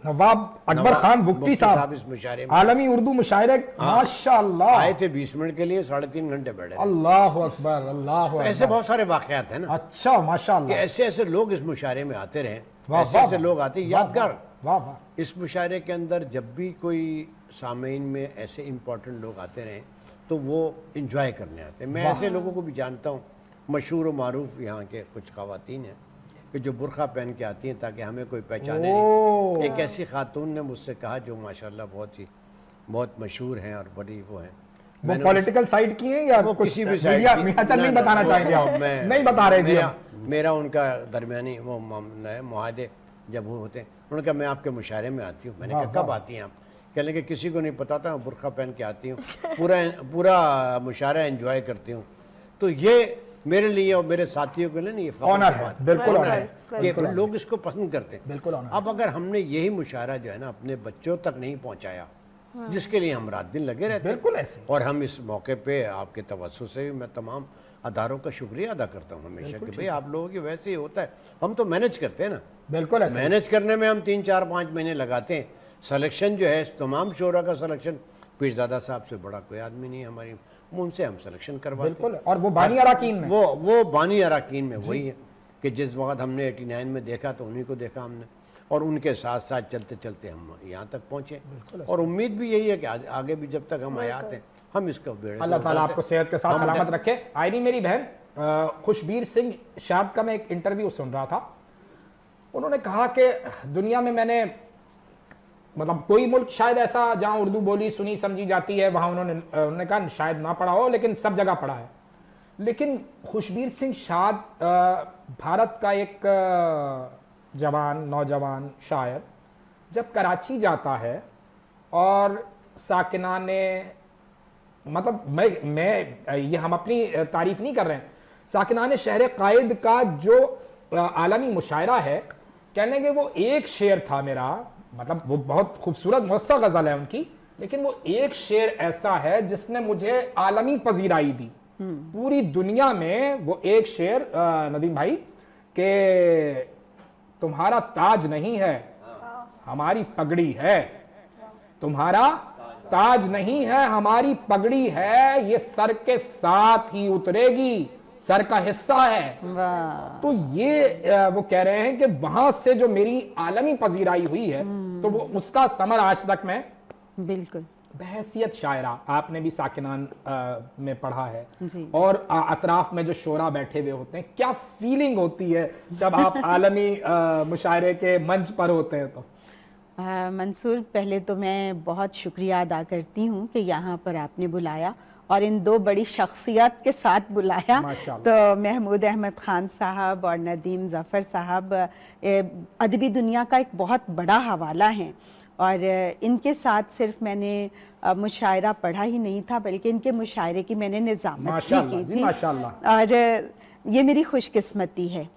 نواب اکبر خان بگٹی صاحب
اس مشاعرے میں
عالمی اردو مشاعرے ماشاءاللہ
آئے تھے، 20 منٹ کے لیے 3.5 گھنٹے بیٹھے۔
اللہ اکبر، اللہ اکبر،
ایسے بہت سارے واقعات ہیں نا،
اچھا ماشاءاللہ،
کہ ایسے لوگ اس مشاعرے میں آتے رہے، ایسے لوگ آتے یادگار۔
واہ واہ،
اس مشاعرے کے اندر جب بھی کوئی سامعین میں ایسے امپورٹنٹ لوگ آتے رہے تو وہ انجوائے کرنے آتے ہیں۔ میں ایسے لوگوں کو بھی جانتا ہوں، مشہور و معروف یہاں کے کچھ خواتین ہیں کہ جو برقع پہن کے آتی ہیں تاکہ ہمیں کوئی پہچانے نہیں۔ ایک ایسی خاتون نے مجھ سے کہا جو ماشاءاللہ بہت مشہور ہیں اور بڑی وہ ہیں،
وہ پولیٹیکل سائیڈ کی ہیں یا
وہ کسی بھی
سائیڈ
سائڈ
اچھا نہیں بتانا چاہیں گے آپ؟ نہیں بتا رہے جی،
میرا ان کا درمیانی وہ معاہدے جب وہ ہوتے ہیں، انہوں نے کہا میں آپ کے مشاعرے میں آتی ہوں۔ میں نے کہا کب آتی ہیں آپ؟ کہنے کہ کسی کو نہیں پتا تھا، برقع پہن کے آتی ہوں، پورا مشاعرہ انجوائے کرتی ہوں۔ تو یہ میرے لیے اور میرے ساتھیوں کے لیے نہیں، یہ فخر کی بات ہے،
بالکل
کہ لوگ اس کو پسند کرتے ہیں۔
بالکل۔
اب اگر ہم نے یہی مشاعرہ جو ہے نا اپنے بچوں تک نہیں پہنچایا، جس کے لیے ہم رات دن لگے رہتے ہیں،
بالکل ایسے،
اور ہم اس موقع پہ آپ کے توسط سے بھی میں تمام اداروں کا شکریہ ادا کرتا ہوں ہمیشہ کہ بھئی آپ لوگوں کی ویسے ہی ہوتا ہے، ہم تو مینج کرتے ہیں نا،
بالکل ایسے،
مینج کرنے میں ہم 3 4 5 مہینے لگاتے ہیں۔ سلیکشن جو ہے تمام شعراء کا سلیکشن پیرزادہ صاحب سے بڑا کوئی آدمی نہیں ہے ہماری، ان سے ہم سلیکشن کرواتے ہیں۔
بالکل، اور وہ بانی اراکین میں،
وہ بانی اراکین میں وہی ہے کہ جس وقت ہم نے 89 میں دیکھا تو انہی کو دیکھا ہم نے، اور ان کے ساتھ ساتھ چلتے چلتے ہم یہاں تک پہنچے، اور امید بھی یہی ہے کہ آگے بھی جب تک ہم حیات ہیں ہم اس کا بیڑے
اللہ تعالیٰ آپ کو صحت کے ساتھ سلامت رکھے۔ آئینی میری بہن خوشبیر سنگھ شاد کا میں ایک انٹرویو سن رہا تھا، انہوں نے کہا کہ دنیا میں نے مطلب کوئی ملک شاید ایسا جہاں اردو بولی سنی سمجھی جاتی ہے، وہاں انہوں نے کہا شاید نہ پڑھا ہو لیکن سب جگہ پڑھا ہے، لیکن خوشبیر سنگھ شاد بھارت کا ایک نوجوان شاعر جب کراچی جاتا ہے اور ساکنان، مطلب میں یہ ہم اپنی تعریف نہیں کر رہے ہیں، ساکنان شہر قائد کا جو عالمی مشاعرہ ہے، کہنے کہ وہ ایک شعر تھا میرا، مطلب وہ بہت خوبصورت موسیٰ غزل ہے ان کی، لیکن وہ ایک شعر ایسا ہے جس نے مجھے عالمی پذیرائی دی، पूरी दुनिया में वो एक शेर नदीम भाई कि तुम्हारा ताज नहीं है हमारी पगड़ी है, तुम्हारा ताज नहीं है हमारी पगड़ी है, ये सर के साथ ही उतरेगी, सर का हिस्सा है।
वाह,
तो ये वो कह रहे हैं कि वहां से जो मेरी आलमी पजीराई हुई है तो वो उसका समर आज तक मैं
बिल्कुल
बहसियत शायरा, आपने भी साकिनान में पढ़ा है
जी।
और अतराफ में जो शोरा बैठे हुए होते हैं, क्या फीलिंग होती है जब आप आलमी मुशायरे के मंच पर होते हैं? तो
मंसूर, पहले तो मैं बहुत शुक्रिया अदा करती हूँ कि यहाँ पर आपने बुलाया और इन दो बड़ी शख्सियत के साथ बुलाया।
माशाअल्लाह।
तो महमूद अहमद ख़ान साहब और नदीम ज़फ़र साहब अदबी दुनिया का एक बहुत बड़ा हवाला हैं और इनके साथ सिर्फ मैंने मुशायरा पढ़ा ही नहीं था बल्कि इनके मुशायरे की मैंने निज़ामत भी की थी और ये मेरी खुशकिस्मती है।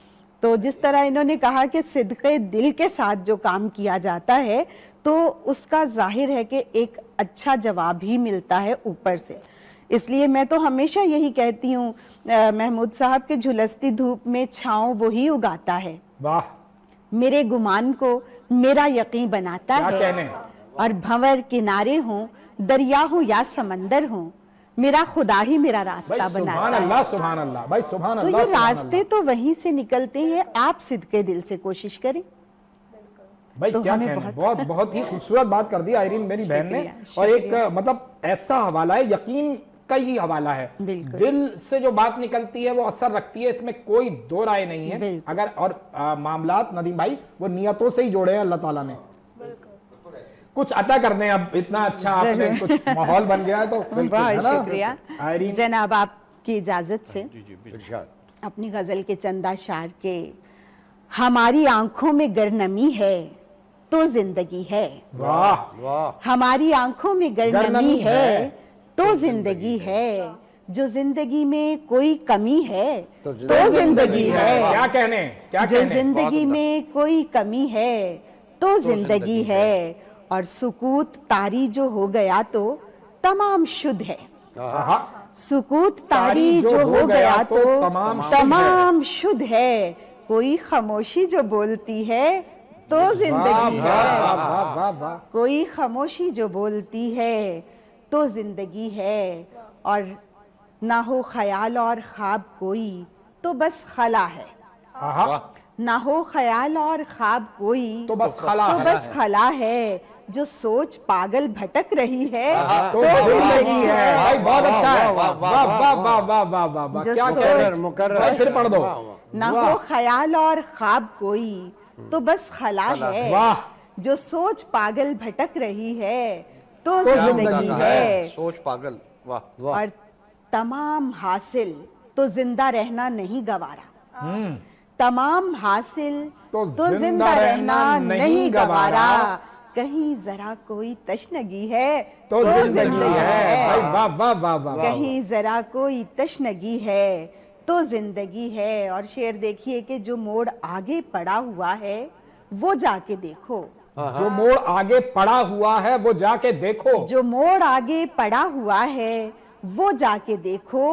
तो जिस तरह इन्होंने कहा कि सिद्क़े दिल के साथ जो काम किया जाता है तो उसका जाहिर है कि एक अच्छा जवाब ही मिलता है ऊपर से। इसलिए मैं तो हमेशा यही कहती हूँ महमूद साहब के झुलसती धूप में छाँव वही उगाता है,
वाह,
मेरे गुमान को मेरा यकीन बनाता
क्या
है।
कहने।
और भंवर किनारे हों, दरिया हो या समंदर हो, मेरा खुदा ही मेरा रास्ता
भाई
बनाता
सुभान
है।
अल्लाह, सुभान अल्लाह, भाई सुभान
तो
अल्लाह,
ये
सुभान
रास्ते
अल्लाह।
तो वहीं से निकलते हैं, आप सिद्क़े दिल से कोशिश करें।
भाई
तो
क्या
हमें
कहने,
बहुत-
बहुत बहुत ही खूबसूरत बात कर दी आयरीन मेरी बहन ने।
शुक्रिया,
और एक
शुक्रिया।
मतलब ऐसा हवाला है, यकीन का ही हवाला है,
बिल्कुल।
दिल से जो बात निकलती है वो असर रखती है, इसमें कोई दो राय नहीं है।
बिल्कुल।
अगर और मामलात नदीम भाई वो नियतों से ही जोड़े हैं अल्लाह ताला ने। कुछ अता कर दें, अब इतना अच्छा आपने
जरूर।
कुछ माहौल बन गया है तो बिल्कुल, है
बहुत
ना?
शुक्रिया
आयरीन,
जनाब, आपकी इजाजत से
इरशाद।
अपनी गजल के चंद अशार के हमारी आंखों में गर नमी है तो जिंदगी है,
वाह,
वाह,
हमारी आंखों में गर
गर
नमी
नमी
है
है
तो जिंदगी है, जो जिंदगी में कोई कमी है
तो
तो जिंदगी है,
क्या कहने, क्या
जो
कहने।
जिंदगी में कोई कमी है तो जिंदगी है, और सुकूत तारी जो हो गया तो तमाम शुद्ध है।
आहा,
सुकूत तारी जो हो गया तो तमाम शुद्ध है, कोई खामोशी जो बोलती है तो जिंदगी
वाह,
है,
वाह, वाह, वाह, वाह।
कोई खामोशी जो बोलती है तो जिंदगी है, और ना हो ख्याल और ख्वाब कोई तो बस खला है,
आहा,
ना हो ख्याल और ख्वाब कोई
तो बस खला
तो
है।
बस खला है, जो सोच पागल भटक रही है
तो
तो
जिंदगी है। भाई बहुत अच्छा है, वाह वाह वाह वाह वाह वाह वाह वाह,
जो
क्या
सोच-
कह रहे हैं?
मुकर्रर,
भाई फिर पढ़ दो।
वाह, वाह।
ना
वाह।
हो ख्याल और ख्वाब कोई तो बस खला है,
वाह,
जो सोच पागल भटक रही है तो
तो
जिंदगी
जिंदगी
है,
सोच पागल, वाह,
वाह।
और तमाम हासिल तो जिंदा रहना नहीं गवारा, तमाम हासिल
तो
तो
जिंदा
जिंदा रहना
रहना
नहीं
नहीं
गवारा,
गवारा,
कहीं जरा कोई तशनगी है
तो जिंदगी है। भाई वाह वाह वाह वाह।
कहीं जरा कोई तशनगी है तो जिंदगी है, और शेर देखिए कि जो मोड़ आगे पड़ा हुआ है वो जाके देखो,
जो मोड़ आगे पड़ा हुआ है वो जाके देखो।
जो मोड़ आगे पड़ा हुआ है वो जाके देखो,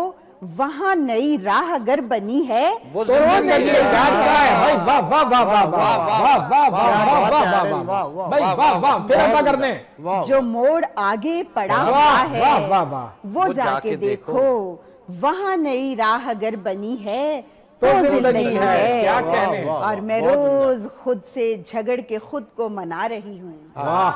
वहाँ नई राह अगर बनी है
वो
तो
जिंदगी
जिंदगी
है।
अच्छा है। भाई वाह वाह वाह वाह वाह वाह वाह वाह वाह वाह वाह। भाई वाह वाह, फिर ऐसा कर दें।
वाह,
जो मोड़ आगे पड़ा हुआ
वाह
है
वाह वाह वाह।
वो जाके देखो, वहाँ नई राह अगर बनी है
तो
तो
जिंदगी
जिंदगी
है।
है।
क्या
वाह,
कहने।
वाह।
और मैं
बहुत
रोज खुद से झगड़ के खुद को मना रही हूँ,
वाह,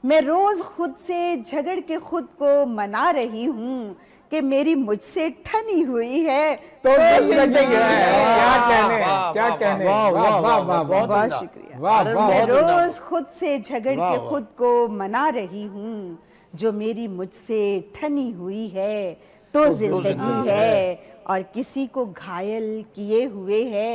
मैं रोज खुद से झगड़ के खुद को मना रही हूँ कि मेरी मुझसे ठनी हुई है
तो जिंदगी है। क्या कहने,
वाह,
क्या
वाह,
कहने।
वाह,
वाह
वाह,
वाह
वाह,
वाह
बहुत
वाह।
बहुत शुक्रिया।
वाह वाह।
मैं
बहुत उम्दा।
रोज खुद से झगड़
वाह,
के
वाह।
खुद को मना रही हूँ, जो मेरी मुझसे ठनी हुई है तो जिंदगी है, और किसी को घायल किए हुए है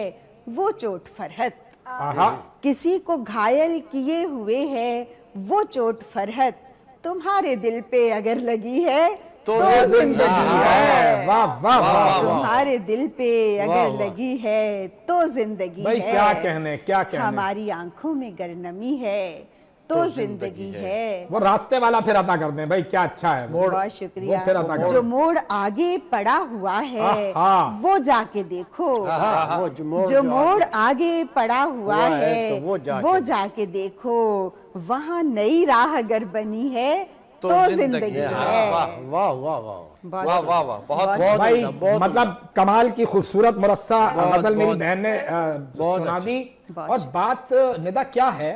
वो चोट फरहत,
आहा,
किसी को घायल किए हुए है वो चोट फरहत, तुम्हारे दिल पे अगर लगी है तो जिंदगी है,
वाह वाह वाह।
तुम्हारे दिल पे
वाह,
अगर
वाह।
लगी है तो जिंदगी
भाई
है,
क्या कहने, क्या कहने।
हमारी आंखों में गर नमी है तो जिंदगी है।
वो रास्ते वाला फिर अता कर दें भाई, क्या अच्छा है।
बहुत
वो
शुक्रिया।
फिर अता कर
जो
दें।
मोड़ आगे पड़ा हुआ है
आहा।
वो जाके देखो,
हाँ, वो
जो मोड़ आगे पड़ा हुआ है
तो
वो जाके देखो, वहाँ नई राह अगर बनी है तो जिंदगी है।
वाह वाह वाह वाह
वाह वाह वाह, बहुत
भाई
बहुत
मतलब कमाल की खूबसूरत मुरस्सा
बहुत,
गजल मेरी
बहुत,
बहन ने
बहुत
सुना
अच्छी।
दी। और बात निदा क्या है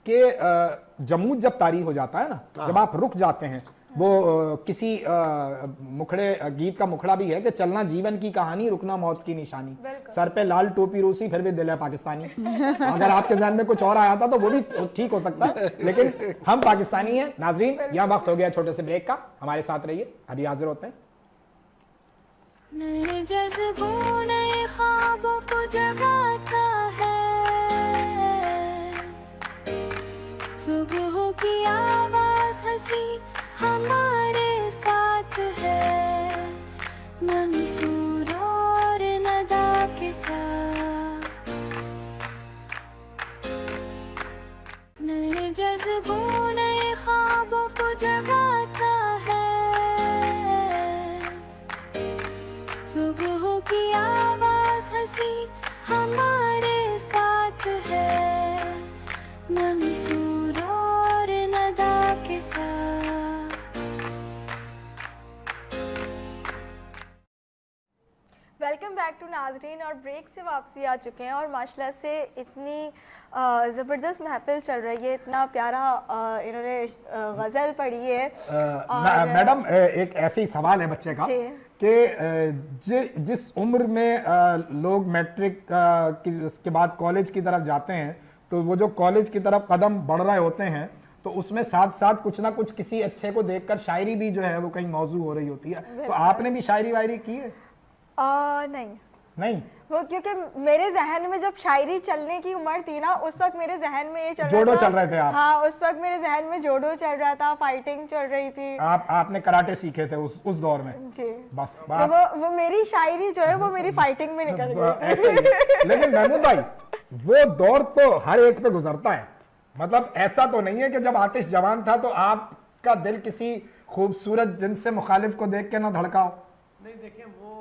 कि जमूद जब तारी हो जाता है ना, जब आप रुक जाते हैं, वो किसी मुखड़े गीत का मुखड़ा भी है कि चलना जीवन की कहानी, रुकना मौत की निशानी, सर पे लाल टोपी रूसी फिर भी दिल है पाकिस्तानी। अगर आपके ज़हन में कुछ और आया था तो वो भी ठीक हो सकता है, लेकिन हम पाकिस्तानी हैं। नाजरीन, यह वक्त हो गया छोटे से ब्रेक का, हमारे साथ रहिए, अभी हाजिर होते हैं।
नए जज्बों नए ख्वाबों को जगाता है, सुबह की आवाज हंसी हमारे साथ है, मंसूर और नदा के साथ। नए जज्बों नए ख्वाबों को जगाता है, सुबह की आवाज हंसी हमारे साथ है, मंसूर और नदा के साथ।
वेलकम बैक टू नाजरीन। और ब्रेक से वापसी आ चुके हैं और माशाल्लाह से इतनी ज़बरदस्त महफिल चल रही है, इतना प्यारा इन्होंने गज़ल पढ़ी है।
मैडम एक ऐसे ही सवाल है बच्चे का
जी।
कि जिस उम्र में लोग मैट्रिक के बाद कॉलेज की तरफ जाते हैं, तो वो जो कॉलेज की तरफ कदम बढ़ रहे होते हैं, तो उसमें साथ साथ कुछ ना कुछ किसी अच्छे को देखकर शायरी भी जो है वो कहीं मौजू हो रही होती है। तो आपने भी शायरी वायरी की है?
नहीं,
नहीं,
वो क्योंकि मेरे जहन में जब शायरी चलने की उम्र थी ना, उस वक्त मेरे जहन में ये चल
जोडो
रहा था।
चल रहे थे आप?
हाँ, उस वक्त मेरे जहन में जोडो चल रहा था, फाइटिंग चल रही थी।
आपने कराटे सीखे थे उस दौर में?
जी।
बस
तो वो मेरी शायरी जो है वो मेरी फाइटिंग में निकल गई।
ऐसे ही है। लेकिन महमूद भाई, वो दौर तो हर एक पे गुजरता है। मतलब ऐसा तो नहीं है कि जब आतिश जवान था तो आपका दिल किसी खूबसूरत जिनसे मुखालिफ को देख के ना धड़का हो?
नहीं, देखिए वो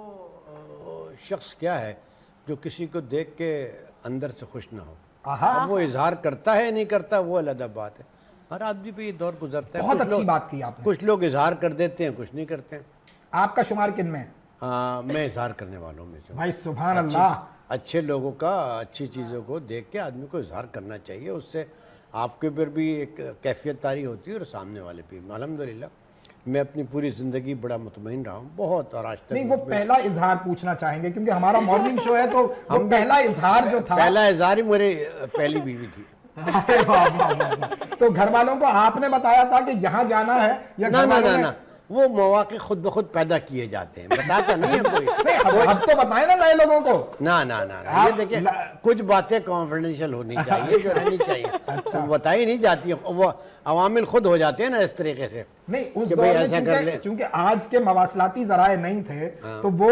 शख्स क्या है जो किसी को देख के अंदर से खुश ना हो। अब वो इजहार करता है नहीं करता वो अलग बात है, हर आदमी पे ये दौर गुजरता है।
बहुत
कुछ
अच्छी
लोग-
बात की आपने।
कुछ लोग इजहार कर देते हैं, कुछ नहीं करते हैं।
आपका शुमार किन में है?
मैं इजहार करने वालों में से हूँ।
भाई सुभान अल्लाह।
अच्छे लोगों का, अच्छी चीज़ों को देख के आदमी को इजहार करना चाहिए, उससे आपके ऊपर भी एक कैफियत तारी होती है और सामने वाले पे। अल्हम्दुलिल्लाह मैं अपनी पूरी ज़िंदगी बड़ा मुतमईन रहा हूँ, बहुत, और आज तक
नहीं, वो पहला इजहार पूछना चाहेंगे क्योंकि हमारा मॉर्निंग शो है, तो हम पहला इजहार जो था।
पहला इजहार ही मेरे पहली बीवी थी।
अरे वाह, वाह, वाह, वाह। तो घर वालों को आपने बताया था कि यहाँ जाना है या
ना
घर
ना
वालों
ना
ने-
ना, वो मौके खुद ब खुद पैदा किए जाते हैं, बताता नहीं है कोई।
नहीं, अब तो बताए ना नए लोगों को।
ना ना ना, ना। ये देखिए कुछ बातें कॉन्फिडेंशियल होनी चाहिए, जो रहनी चाहिए, वो बताई नहीं जाती है, वो अवामिल खुद हो जाते हैं ना इस तरीके से।
नहीं, उस
कि
दौर
भाई
में
ऐसा कर ले।
चूंकि आज के मवासलाती जराए नहीं थे, तो वो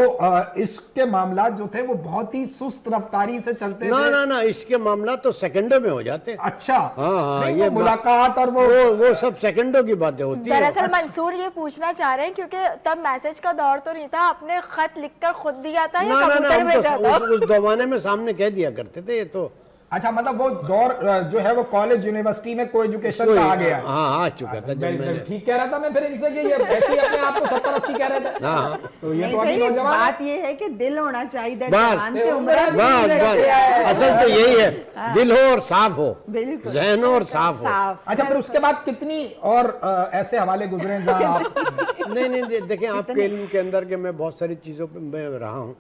इश्क के मामला जो थे वो बहुत ही सुस्त रफ्तारी से चलते
ना
थे।
ना ना, इसके मामला तो सेकंडों में हो जाते हैं।
अच्छा।
हाँ,
नहीं,
ये
वो मुलाकात और
वो सब सेकंडों की बातें होती है।
दरअसल मंसूर ये पूछना चाह रहे हैं क्योंकि तब मैसेज का दौर तो नहीं था, आपने खत लिखकर खुद दिया था या
ना ना ना,
कबूतर
हम
भेजा
तो
था?
उस जमाने में सामने कह दिया करते थे। ये तो
अच्छा, मतलब वो दौर जो है वो कॉलेज यूनिवर्सिटी में को एजुकेशन का आ गया है।
हाँ, आ चुका था जब मैंने।
ठीक कह रहा था मैं फिर इनसे कि ये ऐसे ही अपने आप को 70-80 कह रहे थे।
हाँ,
तो ये
नहीं
तो अभी
भाई,
नौजवान है।
बात ये है कि दिल होना चाहिए,
बस,
जवान ते उम्र
बस,
बस असल तो यही है, दिल हो और साफ हो,
बिल्कुल।
जहन हो और साफ हो।
साफ।
अच्छा, फिर उसके बाद कितनी और ऐसे हवाले गुजरे हैं जहाँ आप
नहीं, देखिए आपके इल्म के अंदर के मैं बहुत सारी चीज़ों पे मैं रहा हूँ,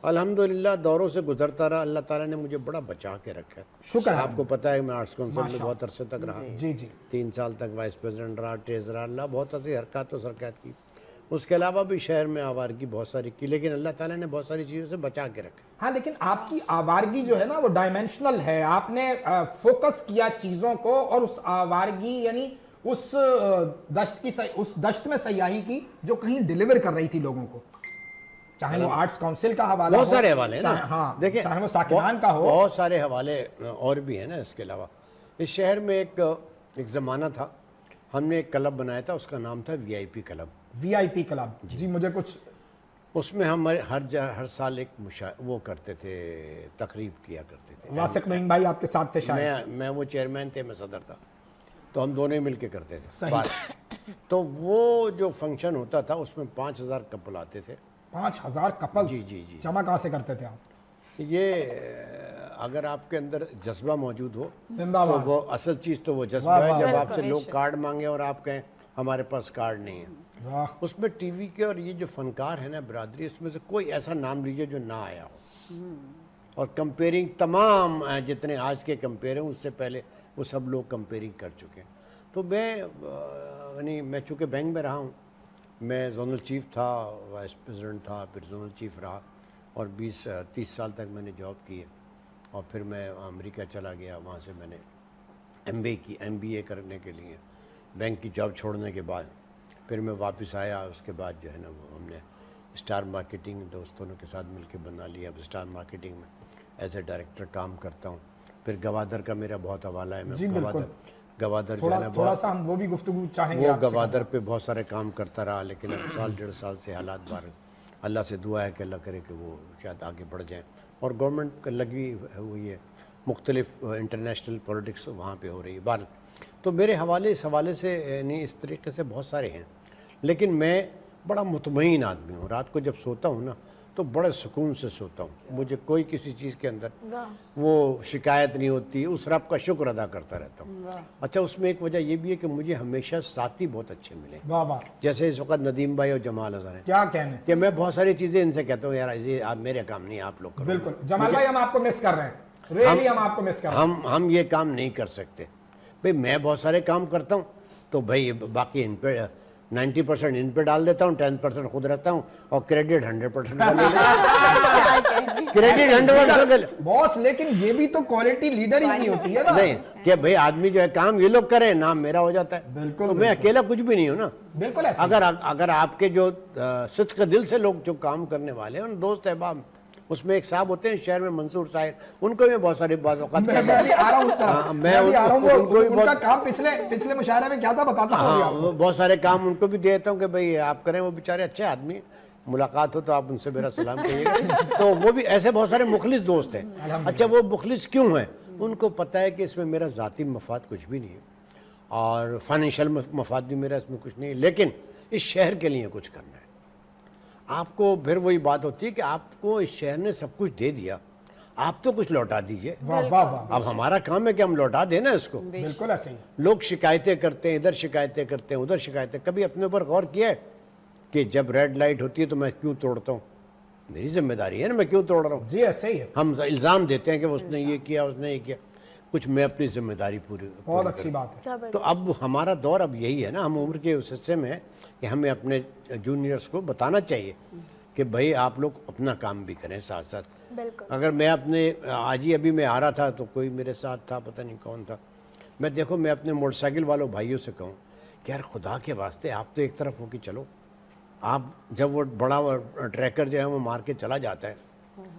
अल्हम्दुलिल्लाह दौरों से गुजरता रहा, अल्लाह ताला ने मुझे बड़ा बचा के रखा है।
शुक्र है।
आपको पता है मैं आर्ट्स काउंसिल में बहुत अरसे तक रहा,
जी जी
3 साल तक वाइस प्रेसिडेंट रहा, ट्रेजरर, अल्लाह बहुत ऐसी हरकत और सरकत की। उसके अलावा भी शहर में आवारगी बहुत सारी की, लेकिन अल्लाह ताला ने बहुत सारी चीज़ों से बचा के रखा।
हाँ, लेकिन आपकी आवारगी जो है ना वो डायमेंशनल है। आपने फोकस किया चीजों को और उस आवारगी यानी उस दश्त में सयाही की जो कहीं डिलीवर कर रही थी लोगों को, चाहे वो आर्ट्स काउंसिल का हवाला
बहुत
हो,
सारे हवाले हैं ना।
हाँ,
देखिए
चाहे वो साकिनान का हो।
बहुत सारे हवाले और भी हैं ना। इसके अलावा इस शहर में एक एक ज़माना था, हमने एक क्लब बनाया था, उसका नाम था VIP क्लब।
VIP क्लब जी, मुझे कुछ
उसमें हम हर साल एक वो करते थे, तकरीब किया करते थे।
वासिक नईम भाई आपके साथ थे शायद।
मैं वो चेयरमैन थे, मैं सदर था, तो हम दोनों ही मिल के करते थे
सही।
बार। तो वो जो फंक्शन होता था उसमें 5000 कपल आते थे।
5000 कपल
जी, जी, जी।
जमा कहाँ से करते थे आप?
ये अगर आपके अंदर जज्बा मौजूद हो तो
जिंदाबाद।
वो असल चीज़ तो वो जज्बा
वाह,
है,
वाह।
जब आपसे लोग कार्ड मांगे और आप कहें हमारे पास कार्ड नहीं है।
वाह,
उसमें टीवी के और ये जो फनकार है ना बरादरी, उसमें से कोई ऐसा नाम लीजिए जो ना आया हो। और कंपेयरिंग तमाम जितने आज के कंपेयर हैं उससे पहले वो सब लोग कंपेयरिंग कर चुके हैं। तो मैं चूँकि बैंक में रहा हूँ, मैं जोनल चीफ था, वाइस प्रेसिडेंट था, फिर जोनल चीफ रहा और 20-30 साल तक मैंने जॉब की है। और फिर मैं अमेरिका चला गया, वहाँ से मैंने MBA करने के लिए, बैंक की जॉब छोड़ने के बाद फिर मैं वापस आया। उसके बाद जो है ना वो हमने स्टार मार्केटिंग दोस्तों के साथ मिलकर बना लिया। अब स्टार मार्केटिंग में एज ए डायरेक्टर काम करता हूँ। फिर गवादर का मेरा बहुत हवाला है,
जी,
मैं
बिल्कुल।
गवादर जो है ना
थोड़ा सा हम वो भी गुफ्तगू चाहेंगे
वो
आपसे।
गवादर पे बहुत सारे काम करता रहा, लेकिन अब 1.5 साल से हालात बाहर, अल्लाह से दुआ है कि अल्लाह करे कि वो शायद आगे बढ़ जाएँ। और गवर्नमेंट का लगी हुई है, मुख्तलिफ इंटरनेशनल पॉलिटिक्स वहाँ पे हो रही है बाल। तो मेरे हवाले इस हवाले से नहीं, इस तरीके से बहुत सारे हैं, लेकिन मैं बड़ा मुतमईन आदमी हूँ। रात को जब सोता हूँ ना तो बड़े सुकून से सोता हूँ। मुझे कोई किसी चीज़ के अंदर वो शिकायत नहीं होती, उस रब का शुक्र अदा करता रहता हूँ। अच्छा, उसमें एक वजह ये भी है कि मुझे हमेशा साथी बहुत अच्छे मिले।
वाह वाह,
जैसे इस वक्त नदीम भाई और जमाल अजहर हैं,
क्या कहने।
कि मैं बहुत सारी चीज़ें इनसे कहता हूँ यार ये आप मेरे काम नहीं, आप लोग करो।
बिल्कुल जमाल भाई, हम आपको मिस कर रहे हैं, रियली हम आपको मिस कर रहे हैं।
हम ये काम नहीं कर सकते भाई। मैं बहुत सारे काम करता हूँ तो भाई बाकी इन पे 90% इन पे डाल देता हूँ, 10% खुद रहता हूँ और क्रेडिट 100% कर लेता हूँ। क्रेडिट 100%
बॉस, लेकिन ये भी तो क्वालिटी लीडर ही नहीं होती है ना।
नहीं कि भाई आदमी जो है काम ये लोग करें, नाम मेरा हो जाता है।
बिल्कुल,
तो मैं अकेला कुछ भी नहीं हूँ ना।
बिल्कुल ऐसे।
अगर आपके जो सिद्क़ दिल से लोग जो काम करने वाले हैं उन दोस्त अहबाब, उसमें एक साहब होते हैं शहर में, मंसूर साहिर, उनको मैं बहुत सारी बात
मैं भी आ रहा हूँ उस तरफ।
हाँ,
मैं भी आ रहा हूँ। वो
उनको भी
उनका
बहुत,
काम पिछले मुशायरे में क्या था बताता हूँ अभी
हाँ,
आपको।
बहुत सारे काम उनको भी देता हूँ कि भाई आप करें। वो बेचारे अच्छे आदमी, मुलाकात हो तो आप उनसे मेरा सलाम कहिएगा। तो वो भी ऐसे बहुत सारे मुखलिस दोस्त हैं। अच्छा, वो मुखलिस क्यों हैं? उनको पता है कि इसमें मेरा ज़ाती मफाद कुछ भी नहीं है और फाइनेंशियल मफाद भी मेरा इसमें कुछ नहीं है, लेकिन इस शहर के लिए कुछ करना है। आपको फिर वही बात होती है कि आपको इस शहर ने सब कुछ दे दिया, आप तो कुछ लौटा दीजिए।
वाह वाह वाह,
अब हमारा काम है कि हम लौटा दें ना इसको।
बिल्कुल ऐसे ही।
लोग शिकायतें करते हैं, इधर शिकायतें करते हैं, उधर शिकायतें। कभी अपने ऊपर गौर किया है कि जब रेड लाइट होती है तो मैं क्यों तोड़ता हूँ? मेरी जिम्मेदारी है ना, मैं क्यों तोड़ रहा हूँ?
जी ऐसे ही है।
हम इल्ज़ाम देते हैं कि उसने ये किया, उसने ये किया। कुछ मैं अपनी जिम्मेदारी पूरी
बहुत अच्छी बात है।
तो अब हमारा दौर अब यही है ना, हम उम्र के उस हिस्से में है कि हमें अपने जूनियर्स को बताना चाहिए कि भाई आप लोग अपना काम भी करें साथ साथ।
बिल्कुल।
अगर मैं अपने आज ही अभी मैं आ रहा था तो कोई मेरे साथ था, पता नहीं कौन था। मैं देखो, मैं अपने मोटरसाइकिल वालों भाइयों से कहूँ कि यार खुदा के वास्ते आप तो एक तरफ हो कि चलो, आप जब वो बड़ा ट्रैकर जो है वो मार के चला जाता है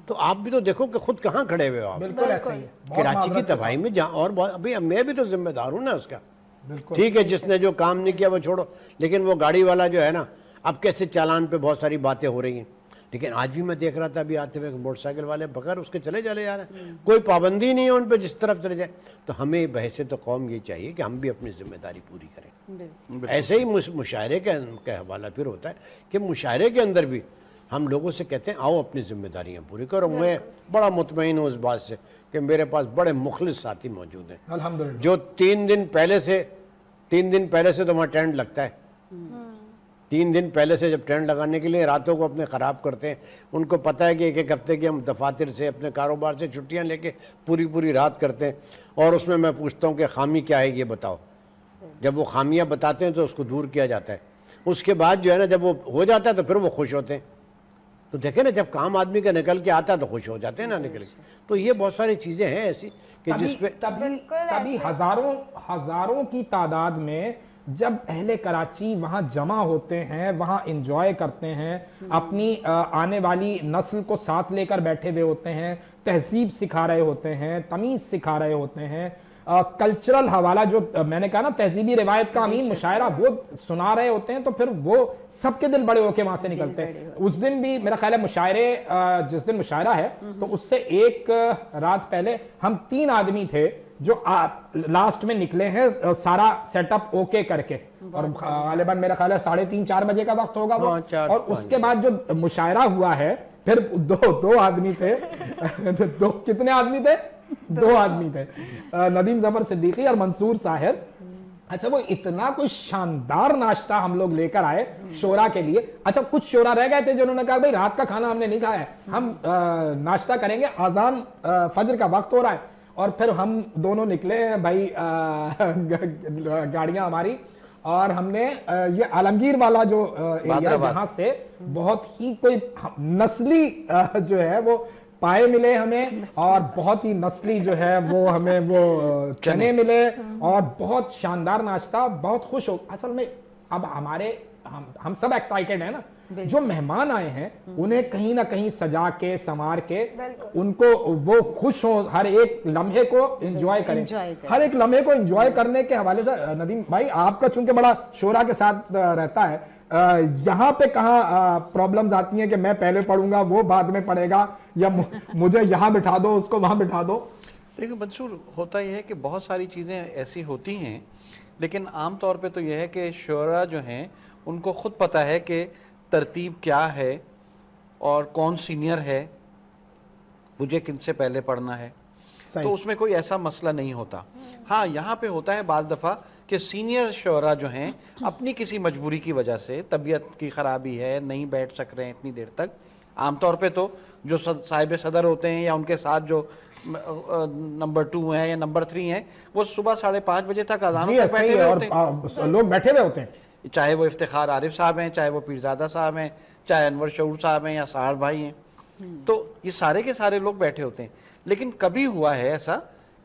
तो आप भी तो देखो कि खुद कहाँ खड़े हुए हो आप।
बिल्कुल ऐसे ही है। बहुत
कराची की
माजरत के
तबाही में जहाँ और अभी मैं भी तो जिम्मेदार हूँ ना उसका।
साथ। बिल्कुल
ठीक है, जिसने जो काम नहीं किया वो छोड़ो, लेकिन वो गाड़ी वाला जो है ना, अब कैसे चालान पे बहुत सारी बातें हो रही हैं। लेकिन आज भी मैं देख रहा था अभी आते हुए मोटरसाइकिल वाले बगैर उसके चले जा रहे हैं, कोई पाबंदी नहीं है उन पे, जिस तरफ चले जाए। तो हमें बहसे तो कौम ये चाहिए कि हम भी अपनी जिम्मेदारी पूरी करें। ऐसे ही मुशायरे का हवाला फिर होता है कि मुशायरे के अंदर भी हम लोगों से कहते हैं आओ अपनी जिम्मेदारियां पूरी करो। मैं बड़ा मुतमईन हूँ इस बात से कि मेरे पास बड़े मुखलिस साथी मौजूद हैं,
अल्हम्दुलिल्लाह।
जो 3 दिन पहले से तो वहाँ टेंट लगता है। 3 दिन पहले से जब टेंट लगाने के लिए रातों को अपने ख़राब करते हैं। उनको पता है कि एक हफ्ते की हम दफातर से अपने कारोबार से छुट्टियां लेके पूरी रात करते हैं। और उसमें मैं पूछता हूँ कि खामी क्या है ये बताओ। जब वो खामियां बताते हैं तो उसको दूर किया जाता है। उसके बाद जो है ना, जब वो हो जाता है तो फिर वो खुश होते हैं। तो देखें ना, जब काम आदमी का निकल के आता है तो खुश हो जाते हैं ना निकल के। तो ये बहुत सारी चीज़ें हैं ऐसी कि जिसपे
तभी हजारों की तादाद में जब अहले कराची वहां जमा होते हैं, वहां एंजॉय करते हैं, अपनी आने वाली नस्ल को साथ लेकर बैठे हुए होते हैं, तहजीब सिखा रहे होते हैं, तमीज़ सिखा रहे होते हैं, कल्चरल हवाला जो मैंने कहा ना तहजीबी रिवायत का अमीन मुशायरा वो सुना रहे होते हैं, तो फिर वो सबके दिल बड़े होके वहां से निकलते हैं। उस दिन भी मेरा ख्याल है मुशायरे, जिस दिन मुशायरा है तो उससे एक रात पहले हम 3 आदमी थे जो लास्ट में निकले हैं सारा सेटअप ओके करके, और गालिबन मेरा ख्याल है 3:30-4 बजे का वक्त होगा वो। और उसके बाद जो मुशायरा हुआ है फिर दो आदमी थे दो कितने आदमी थे? 2 आदमी थे, नदीम जफर सिद्दीकी और मंसूर साहिर। अच्छा, वो इतना कोई शानदार नाश्ता हम लोग लेकर आए शोरा के लिए। अच्छा, कुछ शोरा रह गए थे जिन्होंने कहा भाई रात का खाना हमने नहीं खाया है, हम नाश्ता करेंगे, आजान फजर का वक्त हो रहा है। और फिर हम दोनों निकले भाई, गाड़ियां हमारी, और हमने ये आलमगीर वाला जो एरिया जहां से बहुत ही कोई नस्ली जो है वो पाए मिले हमें, और बहुत ही नस्ली जो है वो हमें वो चने मिले, और बहुत शानदार नाश्ता, बहुत खुश हो। असल में अब हम सब एक्साइटेड है ना, जो मेहमान आए हैं उन्हें कहीं ना कहीं सजा के संवार के उनको वो खुश हो, हर एक लम्हे को एंजॉय करें, हर एक लम्हे को एंजॉय करने के हवाले से। नदीम भाई, आपका चूंकि बड़ा शोरा के साथ रहता है, यहाँ पे कहाँ प्रॉब्लम्स आती हैं कि मैं पहले पढ़ूंगा वो बाद में पढ़ेगा, या मुझे यहाँ बिठा दो उसको वहां बिठा दो?
देखिए मंसूर, होता यह है कि बहुत सारी चीज़ें ऐसी होती हैं, लेकिन आम तौर पे तो यह है कि शोरा जो हैं उनको खुद पता है कि तरतीब क्या है और कौन सीनियर है, मुझे किनसे पहले पढ़ना है, तो उसमें कोई ऐसा मसला नहीं होता। हाँ, यहाँ पे होता है बाज़ दफ़ा कि सीनियर शोरा जो हैं अपनी किसी मजबूरी की वजह से, तबीयत की ख़राबी है, नहीं बैठ सक रहे हैं इतनी देर तक। आमतौर पे तो जो साहिब सदर होते हैं या उनके साथ जो नंबर 2 हैं या नंबर 3 हैं, वो सुबह 5:30 बजे तक अज़ानों तक बैठे हुए होते हैं,
लोग बैठे हुए होते हैं,
चाहे वो इफ्तिखार आरिफ साहब हैं, चाहे वो पीरजादा साहब हैं, चाहे अनवर शऊर साहब हैं या साहर भाई हैं, तो ये सारे के सारे लोग बैठे होते हैं। लेकिन कभी हुआ है ऐसा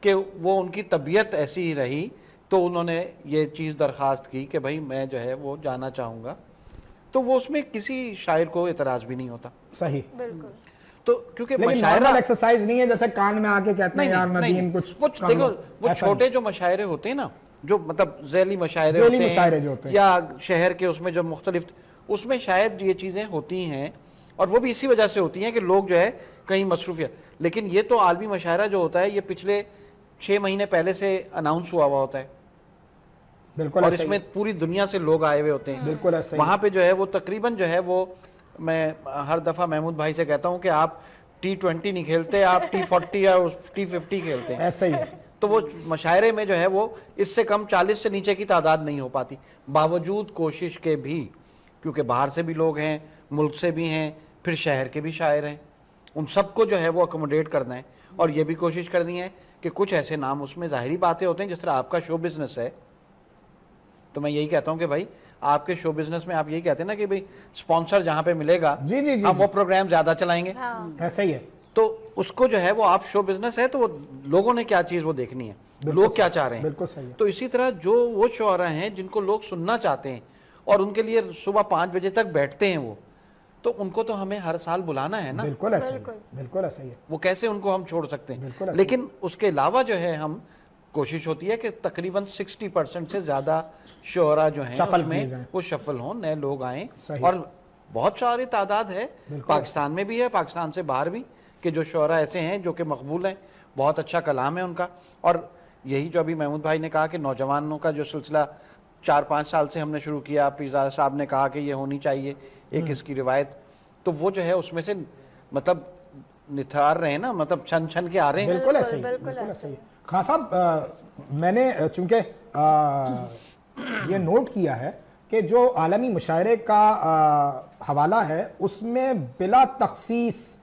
कि वो उनकी तबीयत ऐसी ही रही तो उन्होंने ये चीज़ दरख्वास्त की कि भाई मैं जो है वो जाना चाहूँगा, तो वो उसमें किसी शायर को एतराज़ भी नहीं होता।
सही,
बिल्कुल।
तो क्योंकि
लेकिन
मशायरा
एक्सरसाइज नहीं है जैसे कान में आके कहते हैं यार नदीम कुछ
वो देखो, वो छोटे जो मशायरे होते हैं ना, जो मतलब झैली मशायरे होते हैं या शहर के उसमें जो मुख्तलिफ, उसमें शायद ये चीज़ें होती हैं, और वो भी इसी वजह से होती हैं कि लोग जो है कहीं मसरूफियत। लेकिन ये तो आलमी मशायरा जो होता है ये पिछले 6 महीने पहले से अनाउंस हुआ होता है,
बिल्कुल,
और इसमें पूरी दुनिया से लोग आए हुए होते हैं।
बिल्कुल ऐसे
वहाँ पे जो है वो तकरीबन जो है वो, मैं हर दफ़ा महमूद भाई से कहता हूँ कि आप T20 नहीं खेलते, आप T40 या T50 खेलते हैं,
ऐसे ही है।
तो वो मशायरे में जो है वो इससे कम 40 से नीचे की तादाद नहीं हो पाती, बावजूद कोशिश के भी, क्योंकि बाहर से भी लोग हैं, मुल्क से भी हैं, फिर शहर के भी शायर हैं, उन सबको जो है वो अकोमोडेट करना है। और ये भी कोशिश करनी है कि कुछ ऐसे नाम उसमें ज़ाहिरी बातें होते हैं, जिस तरह आपका शो बिज़नेस है, तो मैं यही कहता हूँ कि भाई आपके शो बिज़नेस में आप यही कहते हैं ना कि भाई स्पॉन्सर जहाँ पे मिलेगा
जी जी जी,
हम वो प्रोग्राम ज़्यादा चलाएंगे,
ऐसा ही है।
तो उसको जो है वो, आप शो बिजनेस है तो वो लोगों ने क्या चीज़ वो देखनी है, लोग क्या चाह रहे हैं,
बिल्कुल सही है।
तो इसी तरह जो वो शोरा हैं जिनको लोग सुनना चाहते हैं और उनके लिए सुबह 5 बजे तक बैठते हैं वो, तो उनको तो हमें हर साल बुलाना है ना,
बिल्कुल ऐसा ही है, बिल्कुल ऐसा ही है।
वो कैसे उनको हम छोड़ सकते
बिल्कुल
हैं।
ऐसा
लेकिन उसके अलावा जो है हम कोशिश होती है कि तकरीबन 60% से ज़्यादा शोरा जो हैं
शफल किए
उसमें
जाएं।
वो शफल हों, नए लोग आएँ,
सही।
और बहुत सारी तादाद है, पाकिस्तान में भी है, पाकिस्तान से बाहर भी, कि जो शोरा ऐसे हैं जो कि मकबूल हैं, बहुत अच्छा कलाम है उनका। और यही जो अभी महमूद भाई ने कहा कि नौजवानों का जो सिलसिला 4-5 साल से हमने शुरू किया, पीज़ा साहब ने कहा कि ये होनी चाहिए एक इसकी रिवायत, तो वो जो है उसमें से मतलब निथार रहे हैं ना, मतलब छन छन के आ रहे हैं।
बिल्कुल ऐसे ही, बिल्कुल ऐसे ही। खान साहब, मैंने चूंकि ये नोट किया है कि जो आलमी मुशायरे का हवाला है उसमें बिला तखसीस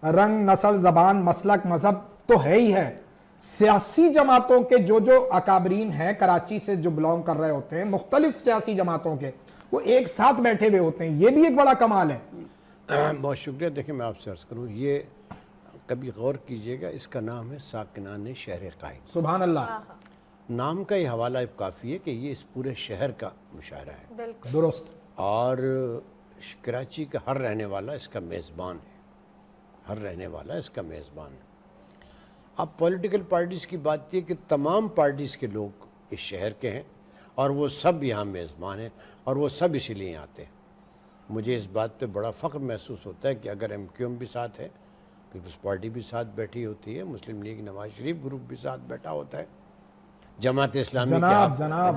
रंग, नस्ल, ज़बान, मसलक, मजहब तो है ही है, सियासी जमातों के जो अकाबरीन हैं कराची से जो बिलोंग कर रहे होते हैं, मुख्तलिफ सियासी जमातों के, वो एक साथ बैठे हुए होते हैं, ये भी एक बड़ा कमाल है।
बहुत शुक्रिया। देखिए मैं आपसे अर्ज़ करूँ, ये कभी गौर कीजिएगा, इसका नाम है साकिनान शहर कायद।
सुभान अल्लाह।
नाम का ये हवाला काफ़ी है कि ये इस पूरे शहर का मुशायरा है,
दुरुस्त।
और कराची का हर रहने वाला इसका मेज़बान है, हर रहने वाला इसका मेज़बान है। اب پولیٹیکل پارٹیز کی بات یہ کہ تمام پارٹیز کے لوگ اس شہر کے ہیں اور وہ سب یہاں میزبان ہیں اور وہ سب اسی لیے آتے ہیں. مجھے اس بات پہ بڑا فخر محسوس ہوتا ہے کہ اگر ایم کیو ایم بھی ساتھ ہے, پیپلز پارٹی بھی ساتھ بیٹھی ہوتی ہے, مسلم لیگ نواز شریف گروپ بھی ساتھ بیٹھا ہوتا ہے, جماعت اسلامی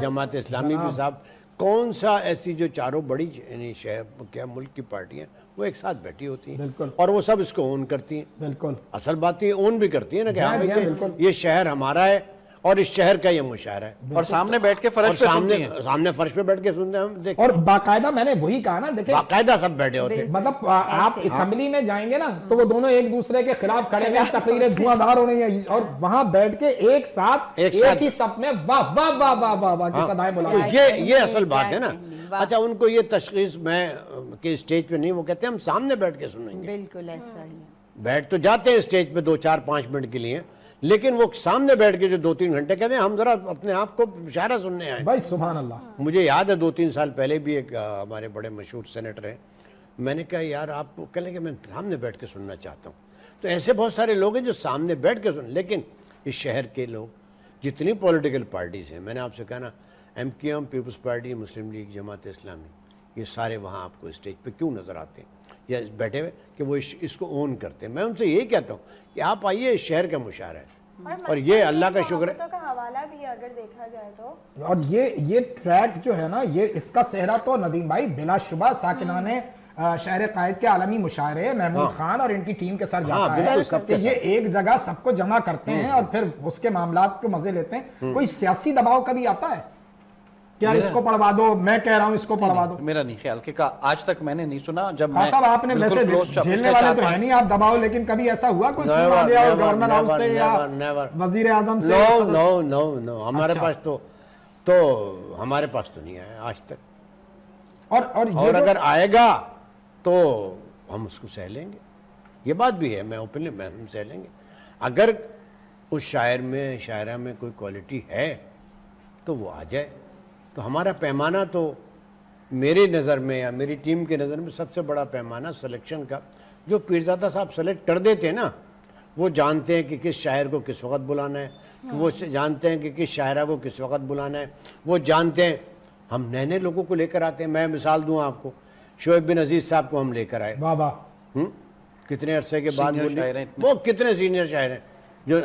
جماعت اسلامی بھی صاحب, کون سا ایسی جو چاروں بڑی یعنی شہر کیا ملک کی پارٹیاں وہ ایک ساتھ بیٹھی ہوتی ہیں اور وہ سب اس کو اون کرتی ہیں.
بالکل
اصل بات یہ اون بھی کرتی ہیں نا کہ ہاں بھائی یہ شہر ہمارا ہے اور اس شہر کا یہ مشاعرہ ہے,
اور سامنے بیٹھ کے فرش پہ سنتی ہیں.
سامنے فرش پہ بیٹھ کے سنتے ہیں ہم, دیکھیں
اور باقاعدہ میں نے وہی کہا نا, دیکھیں
باقاعدہ سب بیٹھے ہوتے ہیں.
مطلب آپ اسمبلی میں جائیں گے نا تو وہ دونوں ایک دوسرے کے خلاف کھڑے ہوئے, تقریریں دھواں دھار ہو رہی ہیں اور وہاں بیٹھ کے ایک ساتھ ایک ہی صف میں واہ واہ واہ واہ واہ واہ کی صدائیں بلا رہے ہیں.
یہ اصل بات ہے نا. اچھا ان کو یہ تشخیص میں کہ اسٹیج پہ نہیں, وہ کہتے ہیں ہم سامنے بیٹھ کے سنیں گے.
بالکل ایسا ہی.
بیٹھ تو جاتے ہیں اسٹیج پہ 2-4-5 منٹ کے لیے, لیکن وہ سامنے بیٹھ کے جو 2-3 گھنٹے کہتے ہیں ہم ذرا اپنے آپ کو مشاعرہ سننے آئے.
بھائی سبحان اللہ.
مجھے یاد ہے 2-3 سال پہلے بھی ایک ہمارے بڑے مشہور سینیٹر ہیں, میں نے کہا یار آپ کو کہنے کہ میں سامنے بیٹھ کے سننا چاہتا ہوں. تو ایسے بہت سارے لوگ ہیں جو سامنے بیٹھ کے سنیں, لیکن اس شہر کے لوگ جتنی پولیٹیکل پارٹیز ہیں, میں نے آپ سے کہا نا ایم کیو ایم, پیپلز پارٹی, مسلم لیگ, جماعت اسلامی, یہ سارے وہاں آپ کو اسٹیج پہ کیوں نظر آتے ہیں یا بیٹھے ہوئے کہ وہ اس کو اون کرتے ہیں. میں ان سے یہی کہتا ہوں کہ آپ آئیے, اس شہر کا مشاعرہ ہے اور یہ اللہ کا شکر ہے.
کا حوالہ بھی اگر دیکھا جائے تو,
اور یہ ٹریک جو ہے نا, یہ اس کا صحرا تو ندیم بھائی بلا شبہ ساکنان شہر قائد کے عالمی مشاعرے محمود خان اور ان کی ٹیم کے ساتھ جاتا ہے کہ یہ ایک جگہ سب کو جمع کرتے ہیں اور پھر اس کے معاملات کو مزے لیتے ہیں. کوئی سیاسی دباؤ کبھی آتا ہے کہ یار اس کو پڑھوا دو, میں کہہ رہا ہوں اس کو پڑھوا دو؟
میرا نہیں خیال کہ آج تک میں نے نہیں سنا. جب
خان صاحب آپ نے ویسے جھیلنے والے تو ہے نہیں آپ دباؤ, لیکن کبھی ایسا ہوا کوئی فون آ گیا گورنر ہاؤس سے یا وزیر اعظم سے؟
نو ہمارے پاس تو ہمارے پاس تو نہیں آیا آج تک. اور اگر آئے گا تو ہم اس کو سہ لیں گے. یہ بات بھی ہے, میں اوپنلی ہم سہ لیں گے. اگر اس شاعرہ میں کوئی کوالٹی ہے تو وہ آ جائے. تو ہمارا پیمانہ تو میری نظر میں یا میری ٹیم کے نظر میں سب سے بڑا پیمانہ سلیکشن کا, جو پیرزادہ صاحب سلیکٹ کر دیتے ہیں نا, وہ جانتے ہیں کہ کس شاعر کو کس وقت بلانا ہے, وہ جانتے ہیں کہ کس شاعرہ کو کس وقت بلانا ہے, وہ جانتے ہیں. ہم نئے نئے لوگوں کو لے کر آتے ہیں. میں مثال دوں آپ کو, شعیب بن عزیز صاحب کو ہم لے کر آئے.
واہ واہ,
کتنے عرصے کے بعد وہ کتنے سینئر شاعر ہیں جو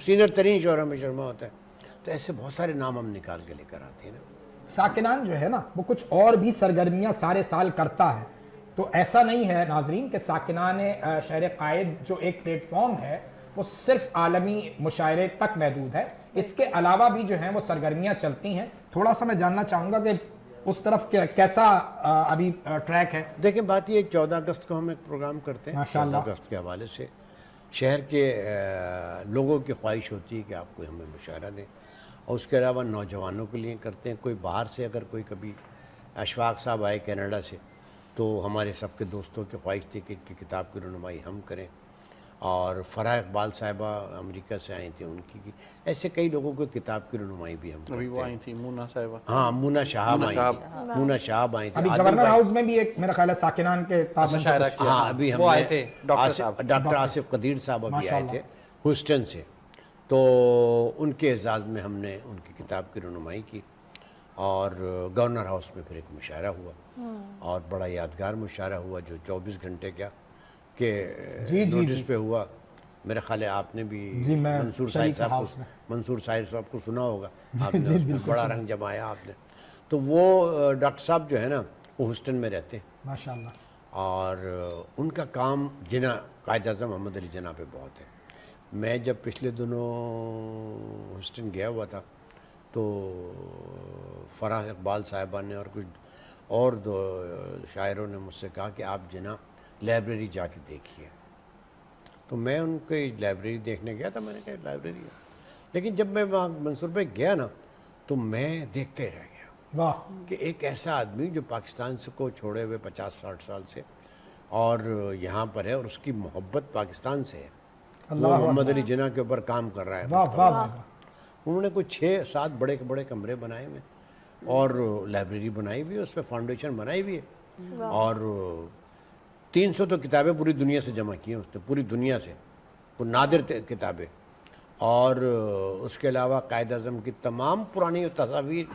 سینئر ترین شعراء میں شرما ہوتا ہے. تو ایسے بہت سارے نام ہم نکال کے لے کر آتے ہیں نا.
ساکنان جو ہے نا وہ کچھ اور بھی سرگرمیاں سارے سال کرتا ہے, تو ایسا نہیں ہے ناظرین کہ ساکنان شہر قائد جو ایک پلیٹ فارم ہے وہ صرف عالمی مشاعرے تک محدود ہے. اس کے علاوہ بھی جو ہیں وہ سرگرمیاں چلتی ہیں. تھوڑا سا میں جاننا چاہوں گا کہ اس طرف کیسا ابھی ٹریک ہے؟
دیکھیں بات یہ 14 اگست کو ہم ایک پروگرام کرتے ہیں. 14 اگست کے حوالے سے شہر کے لوگوں کی خواہش ہوتی ہے کہ آپ کو ہمیں مشاعرہ دیں, اور اس کے علاوہ نوجوانوں کے لیے کرتے ہیں. کوئی باہر سے اگر کوئی کبھی اشفاق صاحب آئے کینیڈا سے, تو ہمارے سب کے دوستوں کی خواہش تھی کہ ان کی کتاب کی رونمائی ہم کریں. اور فرح اقبال صاحبہ امریکہ سے آئی تھیں, ان کی ایسے کئی لوگوں کو کتاب کی رونمائی بھی ہم کرتے ہیں.
وہ آئی تھی مونا صاحبہ,
ہاں مونا شہاب آئی تھی, مونا شہاب آئی تھی.
ابھی گورنر ہاؤس میں بھی ایک میرا خیال ہے ساکنان کے
مشاعرہ کیا.
ہاں ابھی ہم
آئے تھے
ڈاکٹر آصف قدیر صاحب ابھی آئے تھے ہیوسٹن سے, تو ان کے اعزاز میں ہم نے ان کی کتاب کی رونمائی کی. اور گورنر ہاؤس میں پھر ایک مشاعرہ ہوا, اور بڑا یادگار مشاعرہ ہوا جو 24 گھنٹے کا کہ نوٹس پہ ہوا. میرے خیال ہے آپ نے بھی منصور صاحب کو سنا ہوگا, آپ نے اس میں بڑا رنگ جمایا آپ نے. تو وہ ڈاکٹر صاحب جو ہے نا وہ ہیوسٹن میں رہتے ہیں
ماشاءاللہ,
اور ان کا کام جناح قائد اعظم محمد علی جناح پہ بہت ہے. میں جب پچھلے دنوں ہیوسٹن گیا ہوا تھا تو فرح اقبال صاحبہ نے اور کچھ اور دو شاعروں نے مجھ سے کہا کہ آپ جناح لائبریری جا کے دیکھیے. تو میں ان کی لائبریری دیکھنے گیا تھا. میں نے کہا لائبریری ہے, لیکن جب میں وہاں منصور پہ گیا نا تو میں دیکھتے رہ گیا
واہ,
کہ ایک ایسا آدمی جو پاکستان سے کو چھوڑے ہوئے 50-60 سال سے اور یہاں پر ہے, اور اس کی محبت پاکستان سے ہے. وہ محمد علی جناح کے اوپر کام کر رہا ہے.
واہ واہ.
انہوں نے کوئی 6-7 بڑے بڑے کمرے بنائے ہوئے, اور لائبریری بنائی ہوئی ہے, اس پہ فاؤنڈیشن بنائی ہوئی ہے, اور 300 تو کتابیں پوری دنیا سے جمع کی ہیں اس نے, پوری دنیا سے. وہ نادر کتابیں اور اس کے علاوہ قائد اعظم کی تمام پرانی تصاویر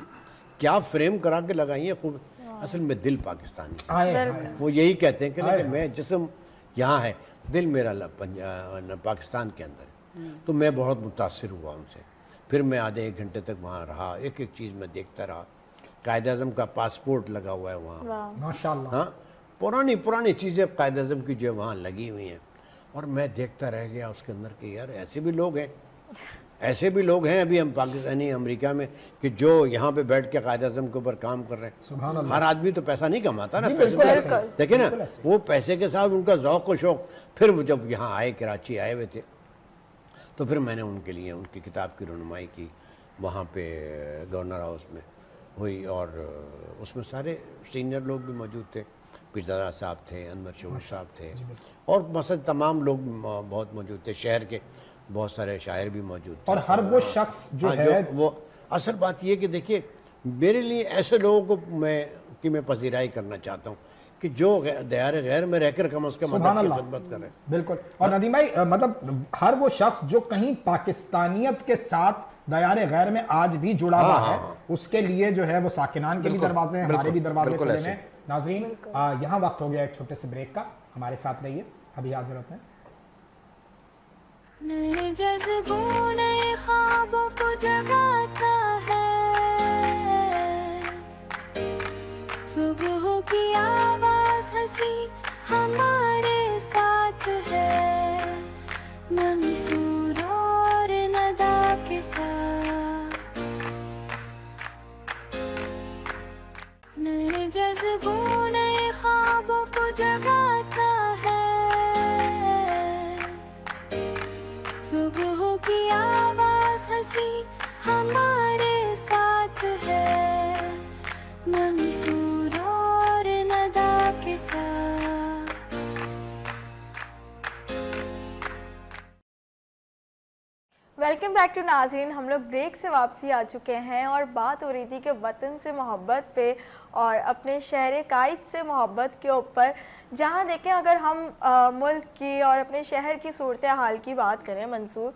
کیا فریم کرا کے لگائی ہیں خوب. اصل میں دل پاکستانی ہے. وہ یہی کہتے ہیں کہ میں جسم یہاں ہے، دل میرا پاکستان کے اندر ہے. تو میں بہت متاثر ہوا ان سے. پھر میں آدھے 1 گھنٹے تک وہاں رہا، ایک ایک چیز میں دیکھتا رہا. قائد اعظم کا پاسپورٹ لگا ہوا ہے وہاں،
ماشاءاللہ.
ہاں پرانی چیزیں قائد اعظم کی جو وہاں لگی ہوئی ہیں. اور میں دیکھتا رہ گیا اس کے اندر کہ یار ایسے بھی لوگ ہیں ابھی ہم پاکستانی امریکہ میں کہ جو یہاں پہ بیٹھ کے قائد اعظم کے اوپر کام کر رہے ہیں. ہر آدمی تو پیسہ نہیں کماتا نا. دیکھیں نا وہ پیسے کے ساتھ ان کا ذوق و شوق. پھر وہ جب یہاں آئے، کراچی آئے ہوئے تھے، تو پھر میں نے ان کے لیے ان کی کتاب کی رونمائی کی وہاں پہ گورنر ہاؤس میں ہوئی. اور اس میں سارے سینئر لوگ بھی موجود تھے. پیرزادہ صاحب تھے، انور شعور صاحب تھے، اور مثلا تمام لوگ بہت موجود تھے. شہر کے بہت سارے شاعر بھی موجود تھے.
اور ہر وہ شخص جو ہے
وہ اصل بات یہ کہ دیکھیے میرے لیے ایسے لوگوں کو میں پذیرائی کرنا چاہتا ہوں کہ جو دیار غیر میں رہ کر کم از کم ادب کی خدمت کریں.
بالکل. اور ندیم بھائی مطلب ہر وہ شخص جو کہیں پاکستانیت کے ساتھ دیار غیر میں آج بھی جڑا ہوا ہے، اس کے لیے جو ہے وہ ساکنان کے بھی دروازے ہیں، ہمارے بھی دروازے کھلے ہیں. ناظرین یہاں وقت ہو گیا ایک چھوٹے سے بریک کا. ہمارے ساتھ رہیے، ابھی حاضر ہوتے ہیں.
نئے جذبوں نئے خوابوں کو جگاتا ہے، صبح کی آواز ہنسی ہمارے ساتھ ہے، منصور اور ندا کے ساتھ. نئے جذبوں نئے خوابوں کو جگاتا ہے، صبح کی آواز ہنسی ہمارے ساتھ ہے، منصور اور ندا کے ساتھ.
ویلکم بیک ٹو ناظرین. ہم لوگ بریک سے واپسی آ چکے ہیں اور بات ہو رہی تھی کہ وطن سے محبت پہ اور اپنے شہر قائد سے محبت کے اوپر. جہاں دیکھیں اگر ہم ملک کی اور اپنے شہر کی صورتحال کی بات کریں منصور،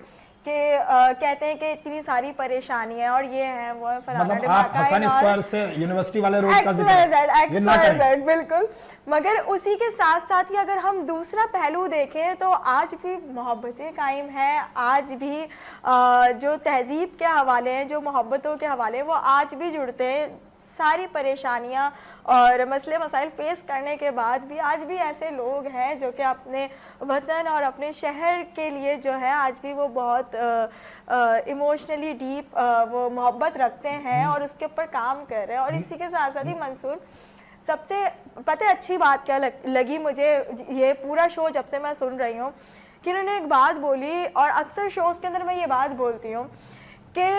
کہ کہتے ہیں کہ اتنی ساری پریشانیاں اور یہ ہیں وہ فلانا
مطلب آپ حسن اسکوائر سے یونیورسٹی والے روڈ کا
ذکر بالکل. مگر اسی کے ساتھ ساتھ ہی اگر ہم دوسرا پہلو دیکھیں تو آج بھی محبتیں قائم ہیں. آج بھی جو تہذیب کے حوالے ہیں، جو محبتوں کے حوالے، وہ آج بھی جڑتے ہیں. ساری پریشانیاں اور مسئلے مسائل فیس کرنے کے بعد بھی آج بھی ایسے لوگ ہیں جو کہ اپنے وطن اور اپنے شہر کے لیے جو ہے آج بھی وہ بہت ایموشنلی ڈیپ وہ محبت رکھتے ہیں اور اس کے اوپر کام کر رہے ہیں. اور اسی کے ساتھ ساتھ ہی منصور، سب سے پتہ اچھی بات کیا لگی مجھے یہ پورا شو جب سے میں سن رہی ہوں کہ انہوں نے ایک بات بولی، اور اکثر شوز کے اندر میں یہ بات بولتی ہوں کہ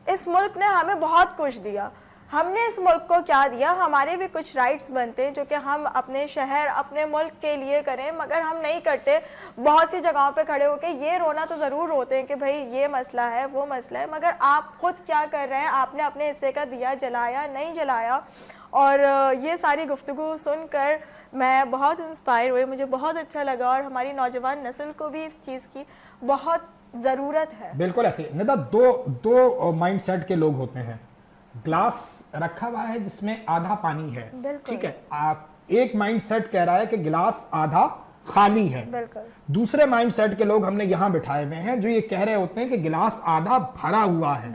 اس ملک نے ہمیں بہت کچھ دیا. ہم نے اس ملک کو کیا دیا؟ ہمارے بھی کچھ رائٹس بنتے ہیں جو کہ ہم اپنے شہر اپنے ملک کے لیے کریں، مگر ہم نہیں کرتے. بہت سی جگہوں پہ کھڑے ہو کے یہ رونا تو ضرور روتے ہیں کہ بھائی یہ مسئلہ ہے وہ مسئلہ ہے، مگر آپ خود کیا کر رہے ہیں؟ آپ نے اپنے حصے کا دیا جلایا نہیں جلایا؟ اور یہ ساری گفتگو سن کر میں بہت انسپائر ہوئی، مجھے بہت اچھا لگا، اور ہماری نوجوان نسل کو بھی اس چیز کی بہت ضرورت ہے.
بالکل ایسے. ندا دو مائنڈ سیٹ کے لوگ ہوتے ہیں. گلاس رکھا ہوا ہے جس میں آدھا پانی ہے، ٹھیک ہے. ایک مائنڈ سیٹ کہہ رہا ہے کہ گلاس آدھا خالی ہے. دوسرے مائنڈ سیٹ کے لوگ ہم نے یہاں بٹھائے ہوئے ہیں جو یہ کہہ رہے ہوتے ہیں کہ گلاس آدھا بھرا ہوا ہے.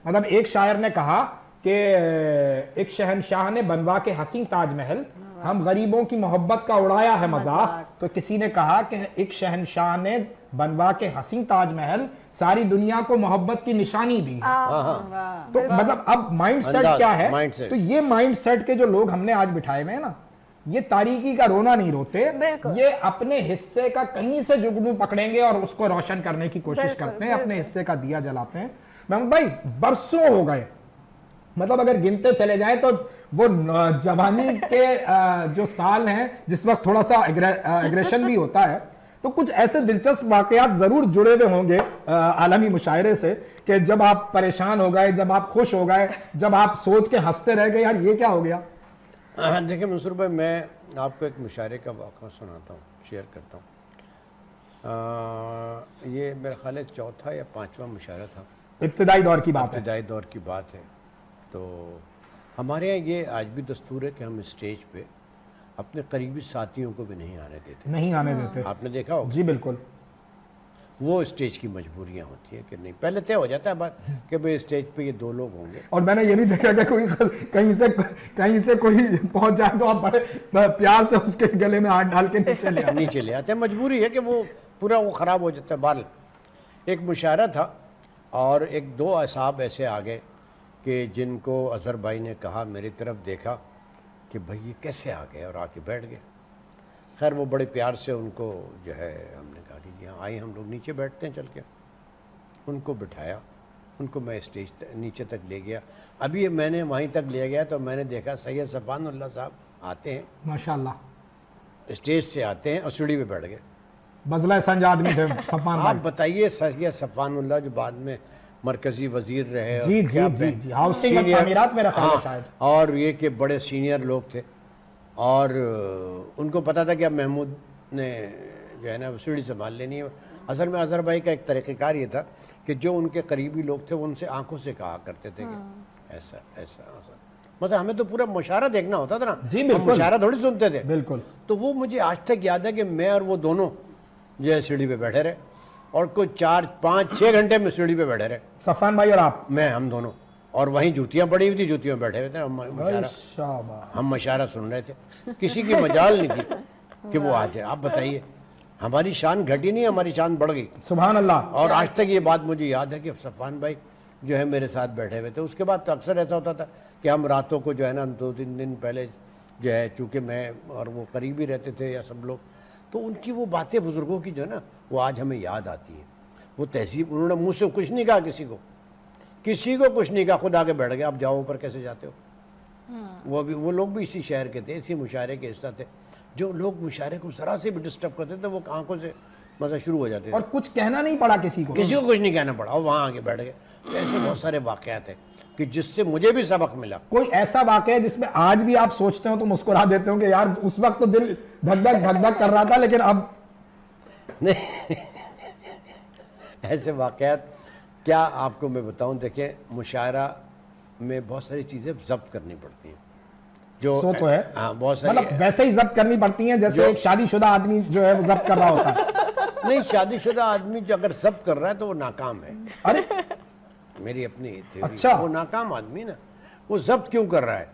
مطلب ایک شاعر نے کہا کہ ایک شہنشاہ نے بنوا کے حسین تاج محل، ہم غریبوں کی محبت کا اڑایا ہے مذاق. تو کسی نے کہا کہ ایک شہنشاہ نے بنوا کے حسین تاج محل ساری دنیا کو محبت کی نشانی دی. تو مطلب اب مائنڈ سیٹ کیا ہے؟ تو یہ مائنڈ سیٹ کے جو لوگ ہم نے آج بٹھائے ہوئے ہیں نا، یہ تاریکی کا رونا نہیں روتے، یہ اپنے حصے کا کہیں سے جگنو پکڑیں گے اور اس کو روشن کرنے کی کوشش کرتے ہیں، اپنے حصے کا دیا جلاتے ہیں. محمد بھائی برسوں ہو گئے، مطلب اگر گنتے چلے جائیں تو وہ جوانی کے جو سال ہیں جس وقت تھوڑا سا ایگریشن بھی ہوتا ہے، تو کچھ ایسے دلچسپ واقعات ضرور جڑے ہوئے ہوں گے عالمی مشاعرے سے کہ جب آپ پریشان ہو گئے، جب آپ خوش ہو گئے، جب آپ سوچ کے ہنستے رہ گئے یار یہ کیا ہو گیا.
دیکھیں منصور بھائی، میں آپ کو ایک مشاعرے کا واقعہ سناتا ہوں، شیئر کرتا ہوں. یہ میرا خیال ہے چوتھا یا پانچواں مشاعرہ تھا،
ابتدائی دور کی بات ہے.
ابتدائی دور کی بات ہے. تو ہمارے یہاں یہ آج بھی دستور ہے کہ ہم اسٹیج پہ اپنے قریبی ساتھیوں کو بھی نہیں آنے دیتے.
نہیں آنے دیتے.
آپ نے دیکھا ہوگا
جی بالکل.
وہ اسٹیج کی مجبوریاں ہوتی ہیں کہ نہیں، پہلے طے ہو جاتا ہے بات کہ بھئی اسٹیج پہ یہ 2 لوگ ہوں گے.
اور میں نے یہ بھی دیکھا کہ کوئی کہیں سے کوئی پہنچ جائے تو آپ بڑے پیار سے اس کے گلے میں ہاتھ ڈال کے
نیچے لے آتے ہیں. مجبوری ہے کہ وہ پورا وہ خراب ہو جاتا ہے. بال ایک مشاعرہ تھا اور 1-2 اصحاب ایسے آ گئے کہ جن کو اظہر بھائی نے کہا، میری طرف دیکھا کہ بھائی یہ کیسے آ گئے، اور آ کے بیٹھ گئے. خیر وہ بڑے پیار سے ان کو جو ہے ہم نے کہا کہ یہاں آئے ہم لوگ نیچے بیٹھتے ہیں چل کے. ان کو بٹھایا، ان کو میں اسٹیج نیچے تک لے گیا. ابھی میں نے وہیں تک لے گیا تو میں نے دیکھا سید صفوان اللہ صاحب آتے ہیں،
ماشاءاللہ
اسٹیج سے آتے ہیں اور سیڑھی پہ بیٹھ گئے.
بزلہ سنج آدمی تھے صفوان
آپ
بھائی.
بتائیے سید صفوان اللہ جو بعد میں مرکزی وزیر رہے،
جی
اور کیا
جی جی ہاؤسنگ اور تعمیرات میرا خیال ہے شاید.
اور یہ کہ بڑے سینئر لوگ تھے اور ان کو پتا تھا کہ اب محمود نے جو ہے نا سیڑھی سنبھال لینی ہے. اصل میں اظہر بھائی کا ایک طریقہ کار یہ تھا کہ جو ان کے قریبی لوگ تھے وہ ان سے آنکھوں سے کہا کرتے تھے کہ ایسا ایسا ایسا. مطلب ہمیں تو پورا مشاعرہ دیکھنا ہوتا تھا نا،
جی
ہم
بالکل
مشاعرہ تھوڑی سنتے تھے.
بالکل.
تو وہ مجھے آج تک یاد ہے کہ میں اور وہ دونوں جو ہے سیڑھی پہ بیٹھے رہے اور کوئی 4-5-6 گھنٹے میں سیڑھی پہ بیٹھے رہے،
صفوان بھائی اور آپ.
ہم دونوں. اور وہیں جوتیاں پڑی ہوئی تھی، جوتیوں میں بیٹھے ہوئے تھے. ہم مشاعرہ سن رہے تھے. کسی کی مجال نہیں تھی کہ وہ آ جائے. آپ بتائیے ہماری شان گھٹی نہیں، ہماری شان بڑھ گئی.
سبحان اللہ.
اور آج تک یہ بات مجھے یاد ہے کہ صفوان بھائی جو ہے میرے ساتھ بیٹھے ہوئے تھے. اس کے بعد تو اکثر ایسا ہوتا تھا کہ ہم راتوں کو جو ہے نا 2-3 دن پہلے جو ہے، چونکہ میں اور وہ قریبی رہتے تھے یا سب لوگ، تو ان کی وہ باتیں بزرگوں کی جو ہے نا وہ آج ہمیں یاد آتی ہیں. وہ تہذیب، انہوں نے منہ سے کچھ نہیں کہا، کسی کو کچھ نہیں کہا، خود آگے بیٹھ گئے. آپ جاؤ اوپر کیسے جاتے ہو. وہ لوگ بھی اسی شہر کے تھے، اسی مشاعرے کے حصہ تھے. جو لوگ مشاعرے کو ذرا سے بھی ڈسٹرب کرتے تھے وہ آنکھوں سے مزہ شروع ہو جاتے تھے.
اور کچھ کہنا نہیں پڑا کسی کو
کچھ نہیں کہنا پڑا، اور وہاں آگے بیٹھ گئے. تو ایسے بہت سارے واقعات ہیں کہ جس سے مجھے بھی سبق ملا.
کوئی ایسا واقعہ ہے جس میں آج بھی آپ سوچتے ہو تو مسکرا دیتے ہو کہ یار اس وقت تو دل دھک دھک کر رہا تھا لیکن اب
نہیں ایسے واقعات کیا آپ کو میں بتاؤں. دیکھیں مشاعرہ میں بہت ساری چیزیں ضبط کرنی پڑتی ہیں جو
سو تو ہے.
ہاں بہت ساری
مطلب ویسے ہی ضبط کرنی پڑتی ہیں جیسے ایک شادی شدہ آدمی جو ہے وہ ضبط کر رہا ہوتا ہے.
نہیں، شادی شدہ آدمی جو اگر ضبط کر رہا ہے تو وہ ناکام ہے.
ارے
میری اپنی تھیوری.
اچھا.
وہ ناکام آدمی نا، وہ ضبط کیوں کر رہا ہے؟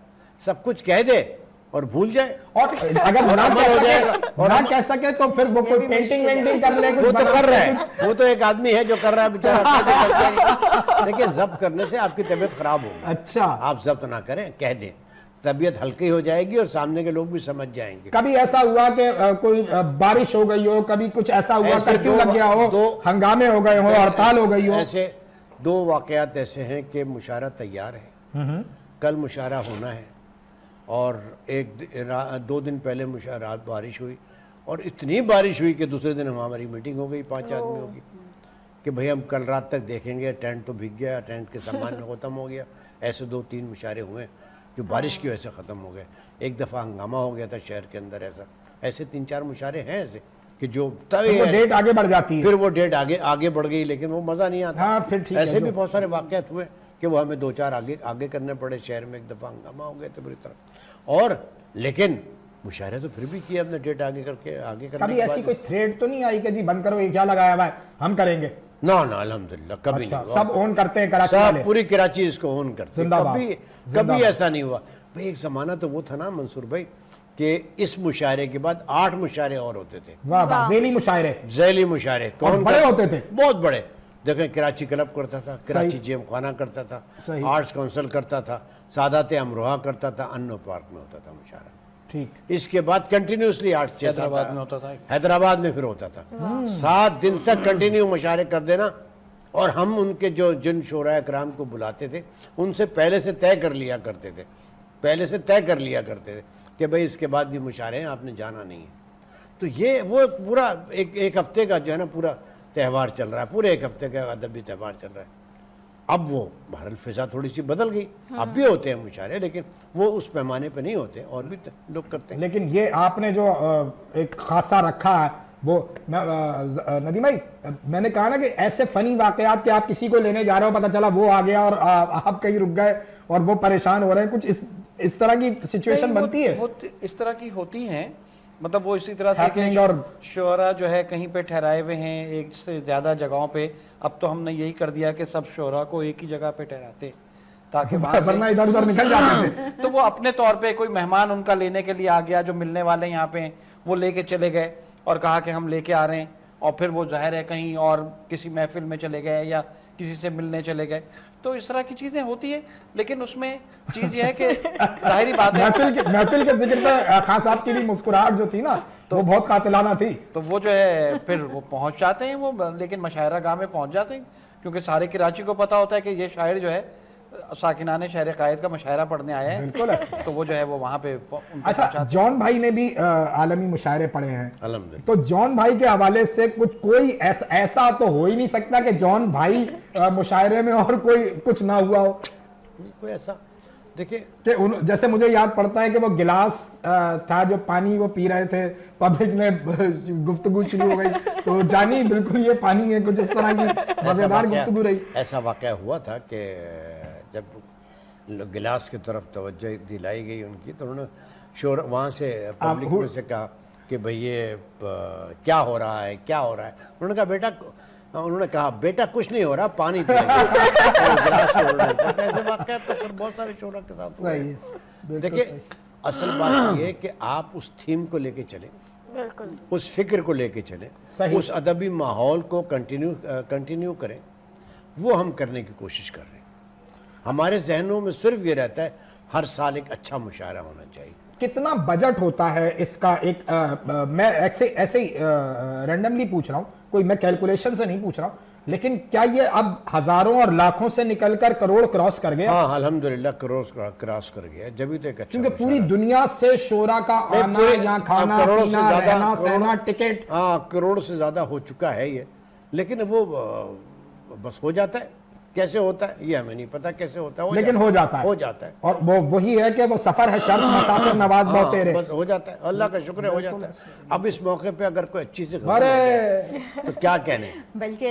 سب کچھ کہہ دے اور بھول جائے.
اور اگر نہ کہہ سکے تو پھر وہ کوئی پینٹنگ وینٹنگ کر لے.
وہ تو کر رہا ہے، وہ تو ایک آدمی ہے جو کر رہا ہے بیچارہ. دیکھیں ضبط کرنے سے آپ کی طبیعت خراب ہوگی.
اچھا.
آپ ضبط نہ کریں، کہہ دیں، طبیعت ہلکی ہو جائے گی اور سامنے کے لوگ بھی سمجھ جائیں گے.
کبھی ایسا ہوا کہ کوئی بارش ہو گئی ہو، کبھی کچھ ایسا ہوا کرفیو لگ گیا ہو، ہنگامے ہو گئے ہو، ہڑتال ہو گئی ہو.
ایسے 2 واقعات ایسے ہیں کہ مشاعرہ تیار ہے، کل مشاعرہ ہونا ہے، اور 2 دن پہلے مشاعرہ بارش ہوئی، اور اتنی بارش ہوئی کہ دوسرے دن ہماری میٹنگ ہو گئی 5 آدمیوں کی کہ بھئی ہم کل رات تک دیکھیں گے. ٹینٹ تو بھیگ گیا، ٹینٹ کے سامان ختم ہو گیا. ایسے 2-3 مشاعرے ہوئے جو بارش کی وجہ سے ختم ہو گئے. ایک دفعہ ہنگامہ ہو گیا تھا شہر کے اندر. ایسے 3-4 مشاعرے ہیں ایسے کہ جو
ڈیٹ آگے بڑھ جاتی ہے،
پھر وہ ڈیٹ آگے بڑھ گئی لیکن وہ مزہ نہیں آتا.
ہاں پھر ٹھیک ہے.
ایسے بھی بہت سارے واقعات ہوئے کہ وہ ہمیں 2-4 آگے کرنے پڑے. شہر میں ایک دفعہ ہنگامہ ہو گیا تھا بری طرح. اور لیکن مشاعرے تو پھر بھی کیا ہم نے ڈیٹ آگے کرنے.
کبھی ایسی کوئی تھریڈ تو نہیں آئی کہ جی بند کرو یہ کیا لگایا ہوا ہے ہم کریں گے؟
نا الحمدللہ کبھی نہیں.
سب اون کرتے ہیں کراچی
سب
والے،
پوری کراچی اس کو اون کرتے ہیں.
زندہ باد.
کبھی ایسا نہیں ہوا. بھئی ایک زمانہ تو وہ تھا نا منصور بھائی کہ اس مشاعرے کے بعد 8 مشاعرے اور ہوتے تھے.
واہ واہ. ذیلی مشاعرے،
ذیلی مشاعرے
بڑے ہوتے تھے،
بہت بڑے. دیکھیں کراچی کلب کرتا تھا، کراچی جیم خانہ کرتا تھا، آرٹس کونسل کرتا تھا، سعادت امروہہ کرتا تھا، انو پارک میں ہوتا تھا مشاعرہ.
ٹھیک.
اس کے بعد کنٹینیوسلی آرٹس
حیدرآباد میں ہوتا تھا.
حیدرآباد میں پھر ہوتا تھا. 7 دن تک کنٹینیو مشاعرے کر دینا. اور ہم ان کے جن شورا اکرام کو بلاتے تھے ان سے پہلے سے طے کر لیا کرتے تھے کہ بھئی اس کے بعد بھی مشاعرے ہیں، آپ نے جانا نہیں ہے. تو یہ وہ پورا ایک ہفتے کا جو ہے نا پورا تہوار چل رہا ہے، پورے 1 ہفتے کا ادبی تہوار چل رہا ہے. اب وہ بہرحال فضا تھوڑی سی بدل گئی. اب بھی ہوتے ہیں مشاعرے لیکن وہ اس پیمانے پہ نہیں ہوتے، اور بھی لوگ کرتے ہیں.
لیکن یہ آپ نے جو ایک خاصہ رکھا ہے वो नदीम भाई, मैंने कहा ना कि ऐसे फनी वाकयात कि आप किसी को लेने जा रहे हो, पता चला वो आ गया और आप कहीं रुक गए और वो परेशान हो रहे हैं, कुछ इस तरह की सिचुएशन बनती है?
इस तरह की होती हैं, मतलब वो इसी तरह से
Happening और
शोहरा जो है कहीं पे ठहराए हुए हैं एक से ज़्यादा जगहों पे। अब तो हमने यही कर दिया कि सब शोहरा को एक ही जगह पे ठहराते ताकि वहाँ से
वरना इधर उधर निकल जाते थे।
तो वो अपने तौर पे कोई मेहमान उनका लेने के लिए आ गया जो मिलने वाले यहाँ पे हैं, वो लेके चले गए और कहा कि हम लेके आ रहे हैं, और फिर वो जाहिर है कहीं और किसी महफिल में चले गए या किसी से मिलने चले गए। तो इस तरह की चीजें होती है, लेकिन उसमें चीज ये है कि जाहिरी बात है
महफिल के जिक्र पे खान साहब की भी मुस्कुराहट जो थी ना, तो वो बहुत कातिलाना थी।
तो वो जो है फिर वो पहुंच जाते हैं वो, लेकिन मशायरा गाह में पहुंच जाते हैं, क्योंकि सारे कराची को पता होता है कि ये शायर जो है साकिनाने शहर कायद का मुशायरा पढ़ने आया है।
बिल्कुल ऐसे।
तो वो जो है वो वहाँ पे
अच्छा, जॉन भाई ने भी आलमी मुशायरे पढ़े हैं,
अल्हम्दुलिल्लाह।
तो जॉन भाई के हवाले से कोई ऐसा तो हो ही नहीं सकता कि जॉन भाई मुशायरे में और कोई कुछ ना हुआ हो।
कोई ऐसा देखिए
कि जैसे मुझे याद पड़ता है कि वो गिलास था जो पानी वो पी रहे थे, पब्लिक में गुफ्तगू शुरू हो गई, तो जानी बिल्कुल ये पानी है, कुछ इस तरह की मजेदार गुफ्तगू रही।
ऐसा वाकया हुआ था कि जब गिलास की तरफ तवज्जो दिलाई गई उनकी, तो उन्होंने शोर वहाँ से पब्लिक में से कहा कि भाई ये क्या हो रहा है, क्या हो रहा है। उन्होंने कहा बेटा कुछ नहीं हो रहा, पानी पी ऐसे वाकया तो फिर बहुत सारे शोरा के साथ हुए। देखिए असल बात ये है कि आप उस थीम को लेके चलें,
बिल्कुल
उस फिक्र को लेके चलें, उस अदबी माहौल को कंटिन्यू करें, वो हम करने की कोशिश कर रहे हैं। हमारे जहनों में सिर्फ ये रहता है हर साल एक अच्छा मुशायरा होना चाहिए।
कितना बजट होता है इसका? मैं ऐसे ही रैंडमली पूछ रहा हूँ, कोई मैं कैलकुलेशन से नहीं पूछ रहा हूँ, लेकिन क्या ये अब हजारों और लाखों से निकलकर करोड़ क्रॉस कर गया?
हाँ अल्हम्दुलिल्लाह करोड़ क्रॉस कर गया, जब भी तो एक अच्छा
क्योंकि पूरी दुनिया से शोरा का आना, यहाँ खाना पीना, रहना सहना, टिकट,
हाँ करोड़ से ज्यादा हो चुका है ये, लेकिन वो बस हो जाता है। कैसे होता है ये हमें नहीं पता कैसे होता है,
लेकिन हो जाता है। और वो वही है कि वो सफर है शर्त मुसाफिर नवाज बहुत तेरे,
बस हो जाता है, अल्लाह का शुक्र है हो जाता है। अब इस मौके पे अगर कोई अच्छी सी खबर हो जाए तो क्या कहने।
बल्कि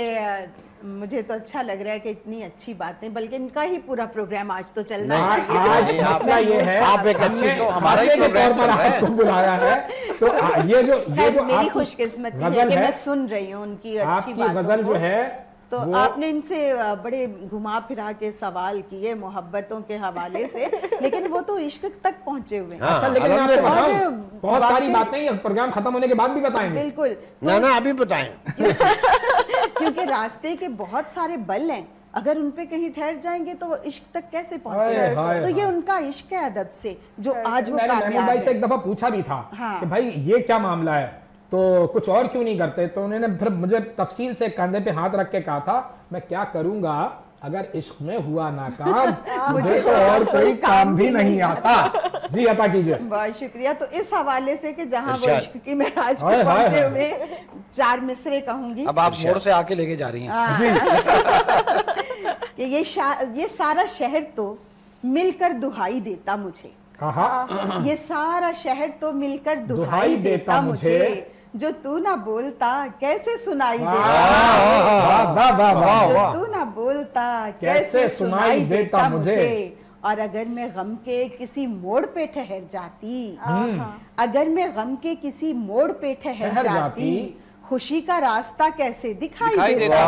मुझे तो अच्छा लग रहा है कि इतनी अच्छी बातें, बल्कि इनका ही पूरा प्रोग्राम आज तो चलना चाहिए।
आज मसला ये है,
आप एक अच्छी
हमारे के तौर पर आपको बुलाया है, तो ये जो
मेरी खुशकिस्मती है कि मैं सुन रही हूँ उनकी अच्छी बातों
गजल जो है,
तो आपने इनसे बड़े घुमा फिरा के सवाल किए मोहब्बतों के हवाले से, लेकिन वो तो इश्क तक पहुंचे हुए हैं।
अच्छा, लेकिन मैं आपको बताऊं, बहुत सारी बातें ये प्रोग्राम खत्म होने के बाद भी बताएंगे।
बिल्कुल
ना अभी बताएं।
क्योंकि रास्ते के बहुत सारे बल हैं, अगर उन पे कहीं ठहर जाएंगे तो वो इश्क तक कैसे पहुंचे। तो ये उनका इश्क है अदब से, जो आज वो
कामयाब है। से एक दफा पूछा भी था कि भाई ये क्या मामला है, तो कुछ और क्यों नहीं करते, तो उन्होंने फिर मुझे तफसील से कंधे पे हाथ रख के कहा था, मैं क्या करूंगा अगर इश्क में हुआ नाकाम, मुझे तो और कोई काम भी नहीं आता। जी अता कीजिए।
बहुत शुक्रिया। तो इस हवाले से कि जहां वो इश्क की मैं आज पहुंचे हुए 4 मिसरे कहूंगी।
अब आप मोड़ से आके लेके जा रही हैं
कि ये सारा शहर तो मिलकर दुहाई देता मुझे, ये सारा शहर तो मिलकर दुहाई देता मुझे, जो तू ना बोलता कैसे सुनाई देता, जो तू ना बोलता कैसे सुनाई देता मुझे। और अगर मैं गम के किसी मोड़ पे ठहर जाती, अगर मैं गम के किसी मोड़ पे ठहर जाती, खुशी का रास्ता कैसे दिखाई देता,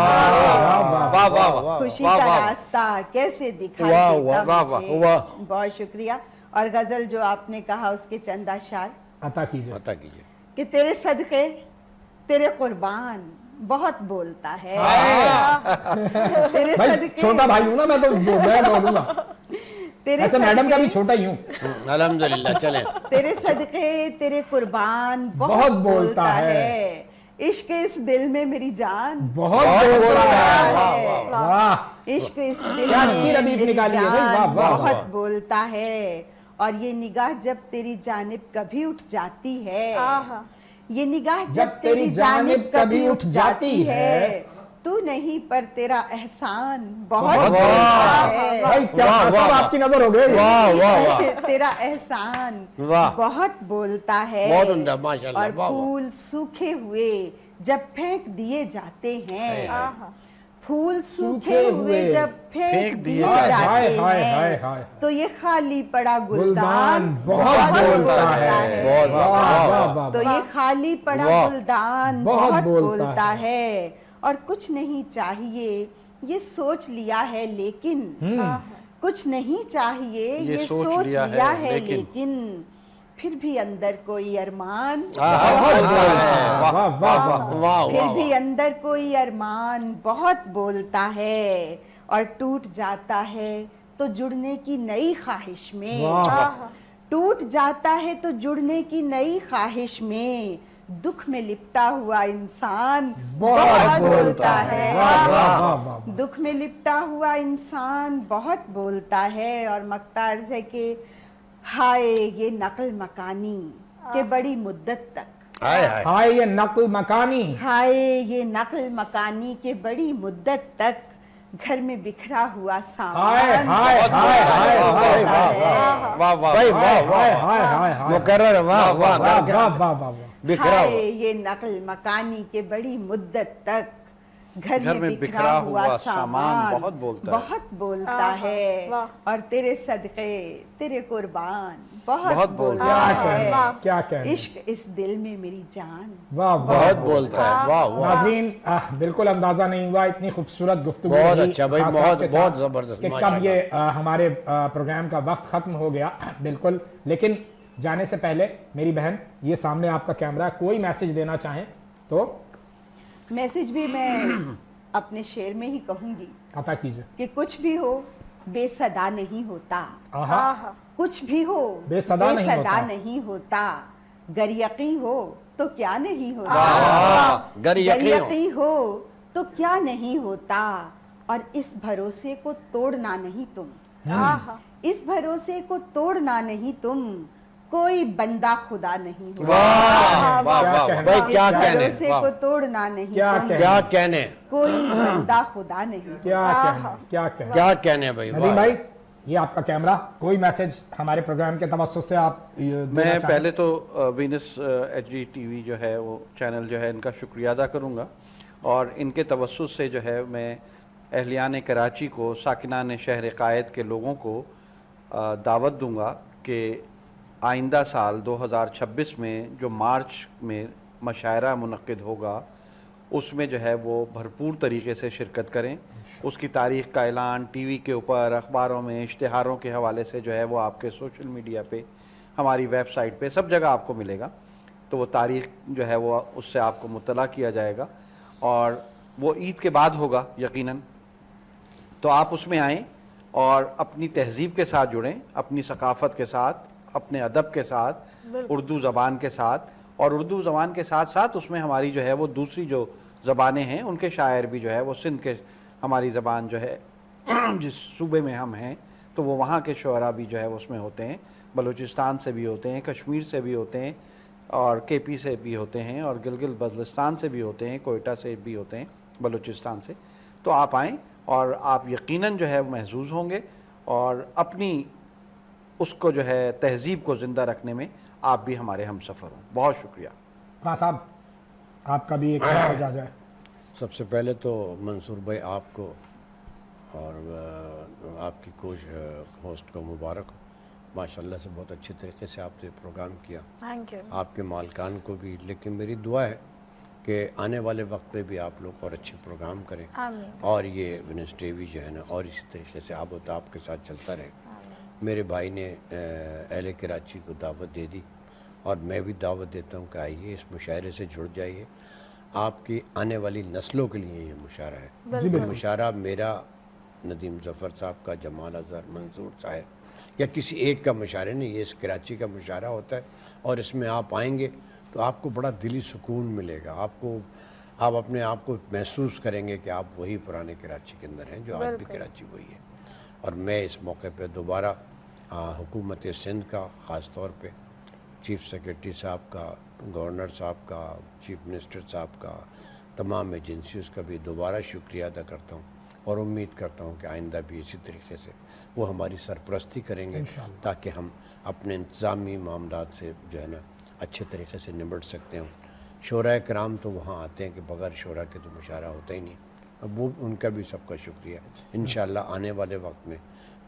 खुशी का रास्ता कैसे दिखाई देता मुझे। बहुत शुक्रिया। और गजल जो आपने कहा उसके चंद अशार
अता कीजिए
कि तेरे सदके तेरे कुर्बान बहुत बोलता है। तेरे सदके,
छोटा भाई हूं ना मैं, तो मैं बोलूंगा। ऐसे मैडम का भी छोटा ही हूं।
अल्हम्दुलिल्लाह चलें।
तेरे सदके तेरे कुर्बान
बहुत बोलता है,
इश्क इस दिल में मेरी जान
बहुत बोलता है,
इश्क इस दिल में मेरी जान बहुत बोलता है। और ये निगाह जब तेरी जानिब कभी उठ जाती है, ये निगाह जब तेरी जानिब कभी उठ जाती है, तू नहीं पर तेरा एहसान बहुत बोलता है।
भाई क्या
वाह,
सब
वाह,
आपकी नजर हो गई।
वाह वाह वाह,
तेरा एहसान
वाह।
बहुत बोलता है।
बहुत उम्दा, माशाल्लाह,
और
वाह, वाह।
फूल सूखे हुए जब फेंक दिए जाते हैं,
आहा।
फूल
सूखे
सूखे
हुए
हुए जब
फेंक
फेंक
दिए
दिए
जाते
जाते
हाय, हाय, हाय,
हैं,
हाय।
तो ये खाली पड़ा
गुलदान
गुलदान
बहुत बोलता है।
बहुत
वाह,
वाह,
वाह,
वाह।
वाह,
तो
वाह।
ये खाली पड़ा
वाह।
गुलदान
बहुत
बहुत
बोलता
बोलता है। और कुछ नहीं चाहिए ये सोच लिया है, लेकिन कुछ नहीं चाहिए ये सोच लिया है, लेकिन फिर भी अंदर कोई अरमान,
बहुत बोलता है। वाह, वाह, वाह, वाह।
वाह
फिर
वाह
भी अंदर कोई अरमान बहुत बोलता है। और टूट जाता है तो जुड़ने की नई ख्वाहिश में,
वाह।
टूट जाता है तो जुड़ने की नई ख्वाहिश में, दुख में लिपटा हुआ इंसान बहुत बोलता है।
वाह, वाह, वाह, वाह।
दुख में लिपटा हुआ इंसान बहुत बोलता है। और मक्ता अर्ज है कि हाय ये नकल मकानी के बड़ी मुद्दत तक,
हाय हाय
हाय ये नकल मकानी,
हाय ये नकल मकानी के बड़ी मुद्दत तक, घर में बिखरा हुआ
हाय
सामान
हाय
बहुत
हाय हाय
बोलता
हाय
है।
हाय
वाह वाह
भाई,
वाह।
वाह,
हाय
वाह,
हाय हाय हाय।
मुकर्रर, वाह वाह,
वाह,
घर
वाह,
का
वाह, वाह, वाह।
बिखरा
हाय
हुआ।
ये नकल मकानी के बड़ी मुद्दत तक, घर
घर
में बिखरा हुआ सामान
बहुत बोलता है।
बहुत बोलता
आहा,
है।
वाह।
और तेरे सदक़े तेरे कुर्बान बहुत
बहुत
बोलता
बोलता
क्या
है।
कहना, क्या कहना।
इश्क इस दिल में मेरी जान
वाह वाह।
बहुत बोलता है, वाह वाह।
नाज़रीन, बिल्कुल अंदाजा नहीं हुआ इतनी खूबसूरत गुफ्तगू
बहुत
रही
अच्छा भाई,
खास
बहुत-
आपके
बहुत
साथ
ज़बरदस्त,
कि कब
माशाल्लाह।
ये हमारे प्रोग्राम का वक्त खत्म हो गया। बिल्कुल, लेकिन जाने से पहले मेरी बहन, ये सामने आपका कैमरा, कोई मैसेज देना चाहें तो
मैसेज भी मैं अपने शेर में ही कहूंगी
अता कीजिए।
कि कुछ भी हो बेसदा नहीं होता,
आहा,
आहा।
कुछ भी हो
बेसदा नहीं होता।
नहीं होता, गर यकीन हो तो क्या नहीं होता,
वाह, गर
गर
यकीन हो।
यकीन हो तो क्या नहीं होता। और इस भरोसे को तोड़ना नहीं तुम,
आहा।
इस भरोसे को तोड़ना नहीं तुम, कोई बंदा खुदा नहीं होता।
वाह
वाह
क्या
वाह
कहना।
भाई, क्या
इस
कहने,
भरोसे को तोड़ना नहीं
क्या
तुम,
कहने।
क्या कहने,
कोई बंदा खुदा नहीं होता।
क्या कहना, क्या कहना।
क्या कहने भाई,
नदीम
वाह।
भाई, ये आपका कैमरा, कोई मैसेज हमारे प्रोग्राम के तवज्जुह से आप देना
मैं
चाहें?
पहले तो वीनस HD TV जो है वो चैनल जो है इनका शुक्रिया अदा करूँगा, और इनके तवज्जुह से जो है मैं अहलियान कराची को, साकिनान शहर कायद के लोगों को दावत दूंगा कि आइंदा साल 2026 में जो मार्च में मशायरा मुनक्किद होगा, उसमें जो है वो भरपूर तरीके से शिरकत करें। उसकी तारीख़ का ऐलान टीवी के ऊपर, अखबारों में, इश्तिहारों के हवाले से जो है वो आपके सोशल मीडिया पे, हमारी वेबसाइट पे, सब जगह आपको मिलेगा। तो वो तारीख़ जो है वो उससे आपको मुत्तला किया जाएगा, और वो ईद के बाद होगा यकीनन। तो आप उसमें आएँ और अपनी तहज़ीब के साथ जुड़ें, अपनी सकाफ़त के साथ, अपने अदब के साथ, उर्दू ज़बान के साथ, और उर्दू ज़बान के साथ साथ उसमें हमारी जो है वो दूसरी जो ज़बानें हैं उनके शायर भी जो है वो सिंध के, हमारी ज़बान जो है जिस सूबे में हम हैं तो वो वहाँ के शुअरा भी जो है वो उसमें होते हैं, बलूचिस्तान से भी होते हैं, कश्मीर से भी होते हैं, और KP से भी होते हैं, और गिलगित बल्तिस्तान से भी होते हैं, कोयटा से भी होते हैं, बलूचिस्तान से। तो आप आएँ और आप यकीनन जो है महसूस होंगे, और अपनी उसको जो है तहज़ीब को ज़िंदा रखने में आप भी हमारे हम सफ़र हों। बहुत शुक्रिया।
खान साहब, आपका भी एक मैसेज आ जाए।
सबसे पहले तो मंसूर भाई आपको और आपकी कोच होस्ट को मुबारक हो, माशाल्लाह से बहुत अच्छे तरीके से आपने प्रोग्राम किया,
थैंक यू।
आपके मालकान को भी। लेकिन मेरी दुआ है कि आने वाले वक्त में भी आप लोग और अच्छे प्रोग्राम करें,
आमीन।
और ये विनस टीवी जो है ना, और इसी तरीके से आप के साथ चलता रहे। मेरे भाई ने अहले कराची को दावत दे दी, और मैं भी दावत देता हूँ कि आइए इस मुशायरे से जुड़ जाइए। आपकी आने वाली नस्लों के लिए ये मुशायरा है।
जी बिल्कुल।
मुशायरा मेरा, नदीम ज़फ़र साहब का, जमाल अज़हर, मंसूर साहिर, या किसी एक का मुशायरा नहीं, ये इस कराची का मुशायरा होता है। और इसमें आप आएंगे तो आपको बड़ा दिली सुकून मिलेगा, आप अपने आप को महसूस करेंगे कि आप वही पुराने कराची के अंदर हैं जो आज भी कराची वही है। और मैं इस मौके पे दोबारा हुकूमत सिंध का, ख़ास तौर पे चीफ़ सेक्रेटरी साहब का, गवर्नर साहब का, चीफ मिनिस्टर साहब का, तमाम एजेंसीज़ का भी दोबारा शुक्रिया अदा करता हूँ और उम्मीद करता हूँ कि आइंदा भी इसी तरीके से वो हमारी सरपरस्ती करेंगे ताकि हम अपने इंतज़ामी मामलात से जो है ना अच्छे तरीके से निपट सकते हैं। शोरा कराम तो वहाँ आते हैं कि बग़ैर शोरा के तो मुशारा होता ही नहीं। अब वो उनका भी सबका शुक्रिया। इंशाअल्लाह आने वाले वक्त में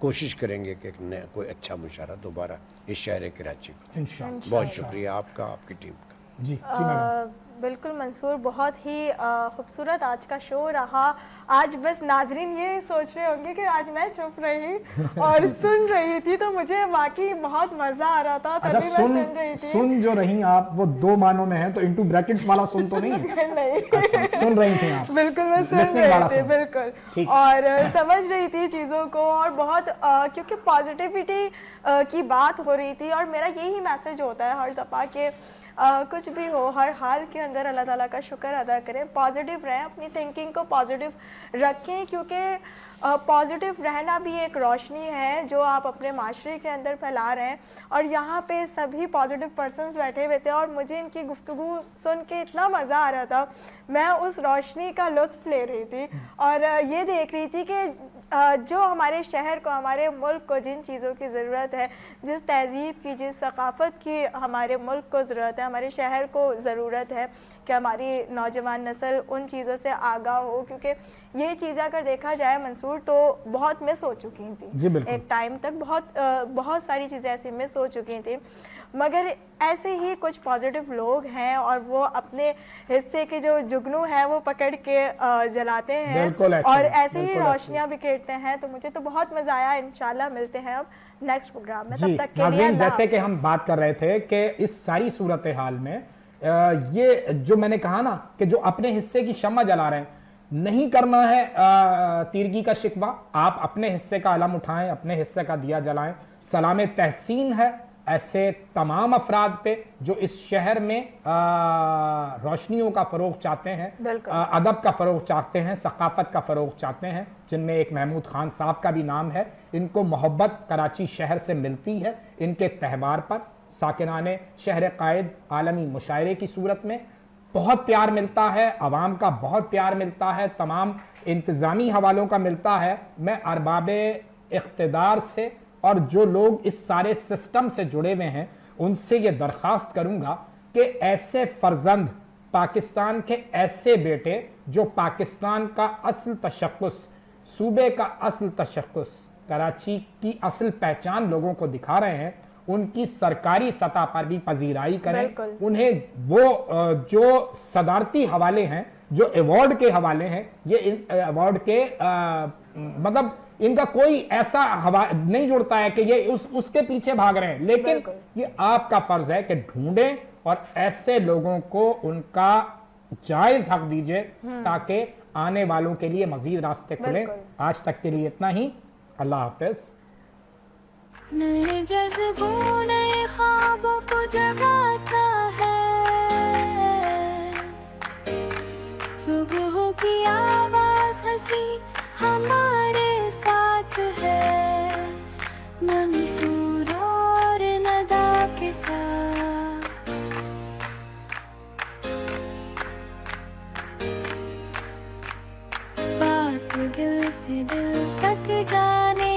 कोशिश करेंगे कि एक नया कोई अच्छा मुशारा दोबारा इस शहर कराची को।
इंशाअल्लाह।
बहुत शुक्रिया आपका, आपकी टीम का।
जी जी मैडम।
बिल्कुल मंसूर, बहुत ही खूबसूरत आज का शो रहा। आज बस नाजरीन ये सोच रहे होंगे कि आज मैं चुप रही और सुन रही थी, तो मुझे वाकई बहुत मज़ा आ रहा था।
अच्छा,
तभी मैं सुन रही थी।
सुन जो रही आप वो दो मानों में है, तो इंटू ब्रैकेट्स वाला सुन तो नहीं है?
नहीं,
अच्छा, सुन रही थी आप?
बिल्कुल मैं सुन
Listening वाला
रही थी,
सुन।
बिल्कुल,
ठीक।
और समझ रही थी चीज़ों को, और बहुत क्योंकि पॉजिटिविटी की बात हो रही थी, और मेरा यही मैसेज होता है हर दफ़ा कि कुछ भी हो, हर हाल के अंदर अल्लाह ताला का शुक्र अदा करें, पॉजिटिव रहें, अपनी थिंकिंग को पॉजिटिव रखें, क्योंकि पॉजिटिव रहना भी एक रोशनी है जो आप अपने माशरे के अंदर फैला रहे हैं। और यहाँ पे सभी पॉजिटिव पर्सन्स बैठे हुए थे और मुझे इनकी गुफ्तगू सुन के इतना मज़ा आ रहा था, मैं उस रोशनी का लुत्फ़ ले रही थी और ये देख रही थी कि जो हमारे शहर को, हमारे मुल्क को जिन चीज़ों की ज़रूरत है, जिस तहज़ीब की, जिस सकाफ़त की हमारे मुल्क को ज़रूरत है, हमारे शहर को ज़रूरत है कि हमारी नौजवान नस्ल उन चीज़ों से आगाह हो, क्योंकि ये चीज़ अगर देखा जाए मंसूर तो बहुत मिस हो चुकी
जी
थी।
बिल्कुल।
एक टाइम तक बहुत सारी चीज़ें ऐसी मिस हो चुकी थी, मगर ऐसे ही कुछ पॉजिटिव लोग हैं और वो अपने हिस्से के जो जुगनू है वो पकड़ के जलाते हैं और ऐसे ही रोशनियां बिखेरते हैं। तो मुझे तो बहुत मज़ा आया। इंशाल्लाह मिलते हैं अब नेक्स्ट प्रोग्राम में, तब तक के लिए अल्लाह
जैसे कि
हाफ़िज़।
हम बात कर रहे थे कि इस सारी सूरत हाल में ये जो मैंने कहा ना कि जो अपने हिस्से की शम्मा जला रहे हैं, नहीं करना है तीरगी का शिकवा, आप अपने हिस्से का अलम उठाएं, अपने हिस्से का दिया जलाएं। सलाम तहसीन है ऐसे तमाम अफराद पे जो इस शहर में रोशनियों का फ़रोग चाहते हैं, अदब का फ़रोग चाहते हैं, सकाफ़त का फ़रोग चाहते हैं, जिनमें एक महमूद खान साहब का भी नाम है। इनको मोहब्बत कराची शहर से मिलती है। इनके त्यौहार पर साकिनाने शहर कायद आलमी मुशायरे की सूरत में बहुत प्यार मिलता है, अवाम का बहुत प्यार मिलता है, तमाम इंतज़ामी हवालों का मिलता है। मैं अरबाबे इख्तिदार से और जो लोग इस सारे सिस्टम से जुड़े हुए हैं उनसे ये दरख्वास्त करूंगा कि ऐसे फर्जंद, पाकिस्तान के ऐसे बेटे जो पाकिस्तान का असल तशक्कुस, सूबे का असल तशक्कुस, कराची की असल पहचान लोगों को दिखा रहे हैं, उनकी सरकारी सतह पर भी पजीराई करें। उन्हें वो जो सदारती हवाले हैं, जो अवार्ड के हवाले हैं, ये अवार्ड के मतलब इनका कोई ऐसा हवा नहीं जुड़ता है कि ये उसके पीछे भाग रहे हैं, लेकिन ये आपका फर्ज है कि ढूंढें और ऐसे लोगों को उनका जायज हक दीजिए ताकि आने वालों के लिए मजीद रास्ते खुले। आज तक के लिए इतना ही। अल्लाह हाफिज।
नए जज्बों, नए ख्वाबों को जगाता है, सुबह की आवाज हंसी हमारे साथ है, मंसूर और नदा के साथ। बात दिल से दिल तक जाने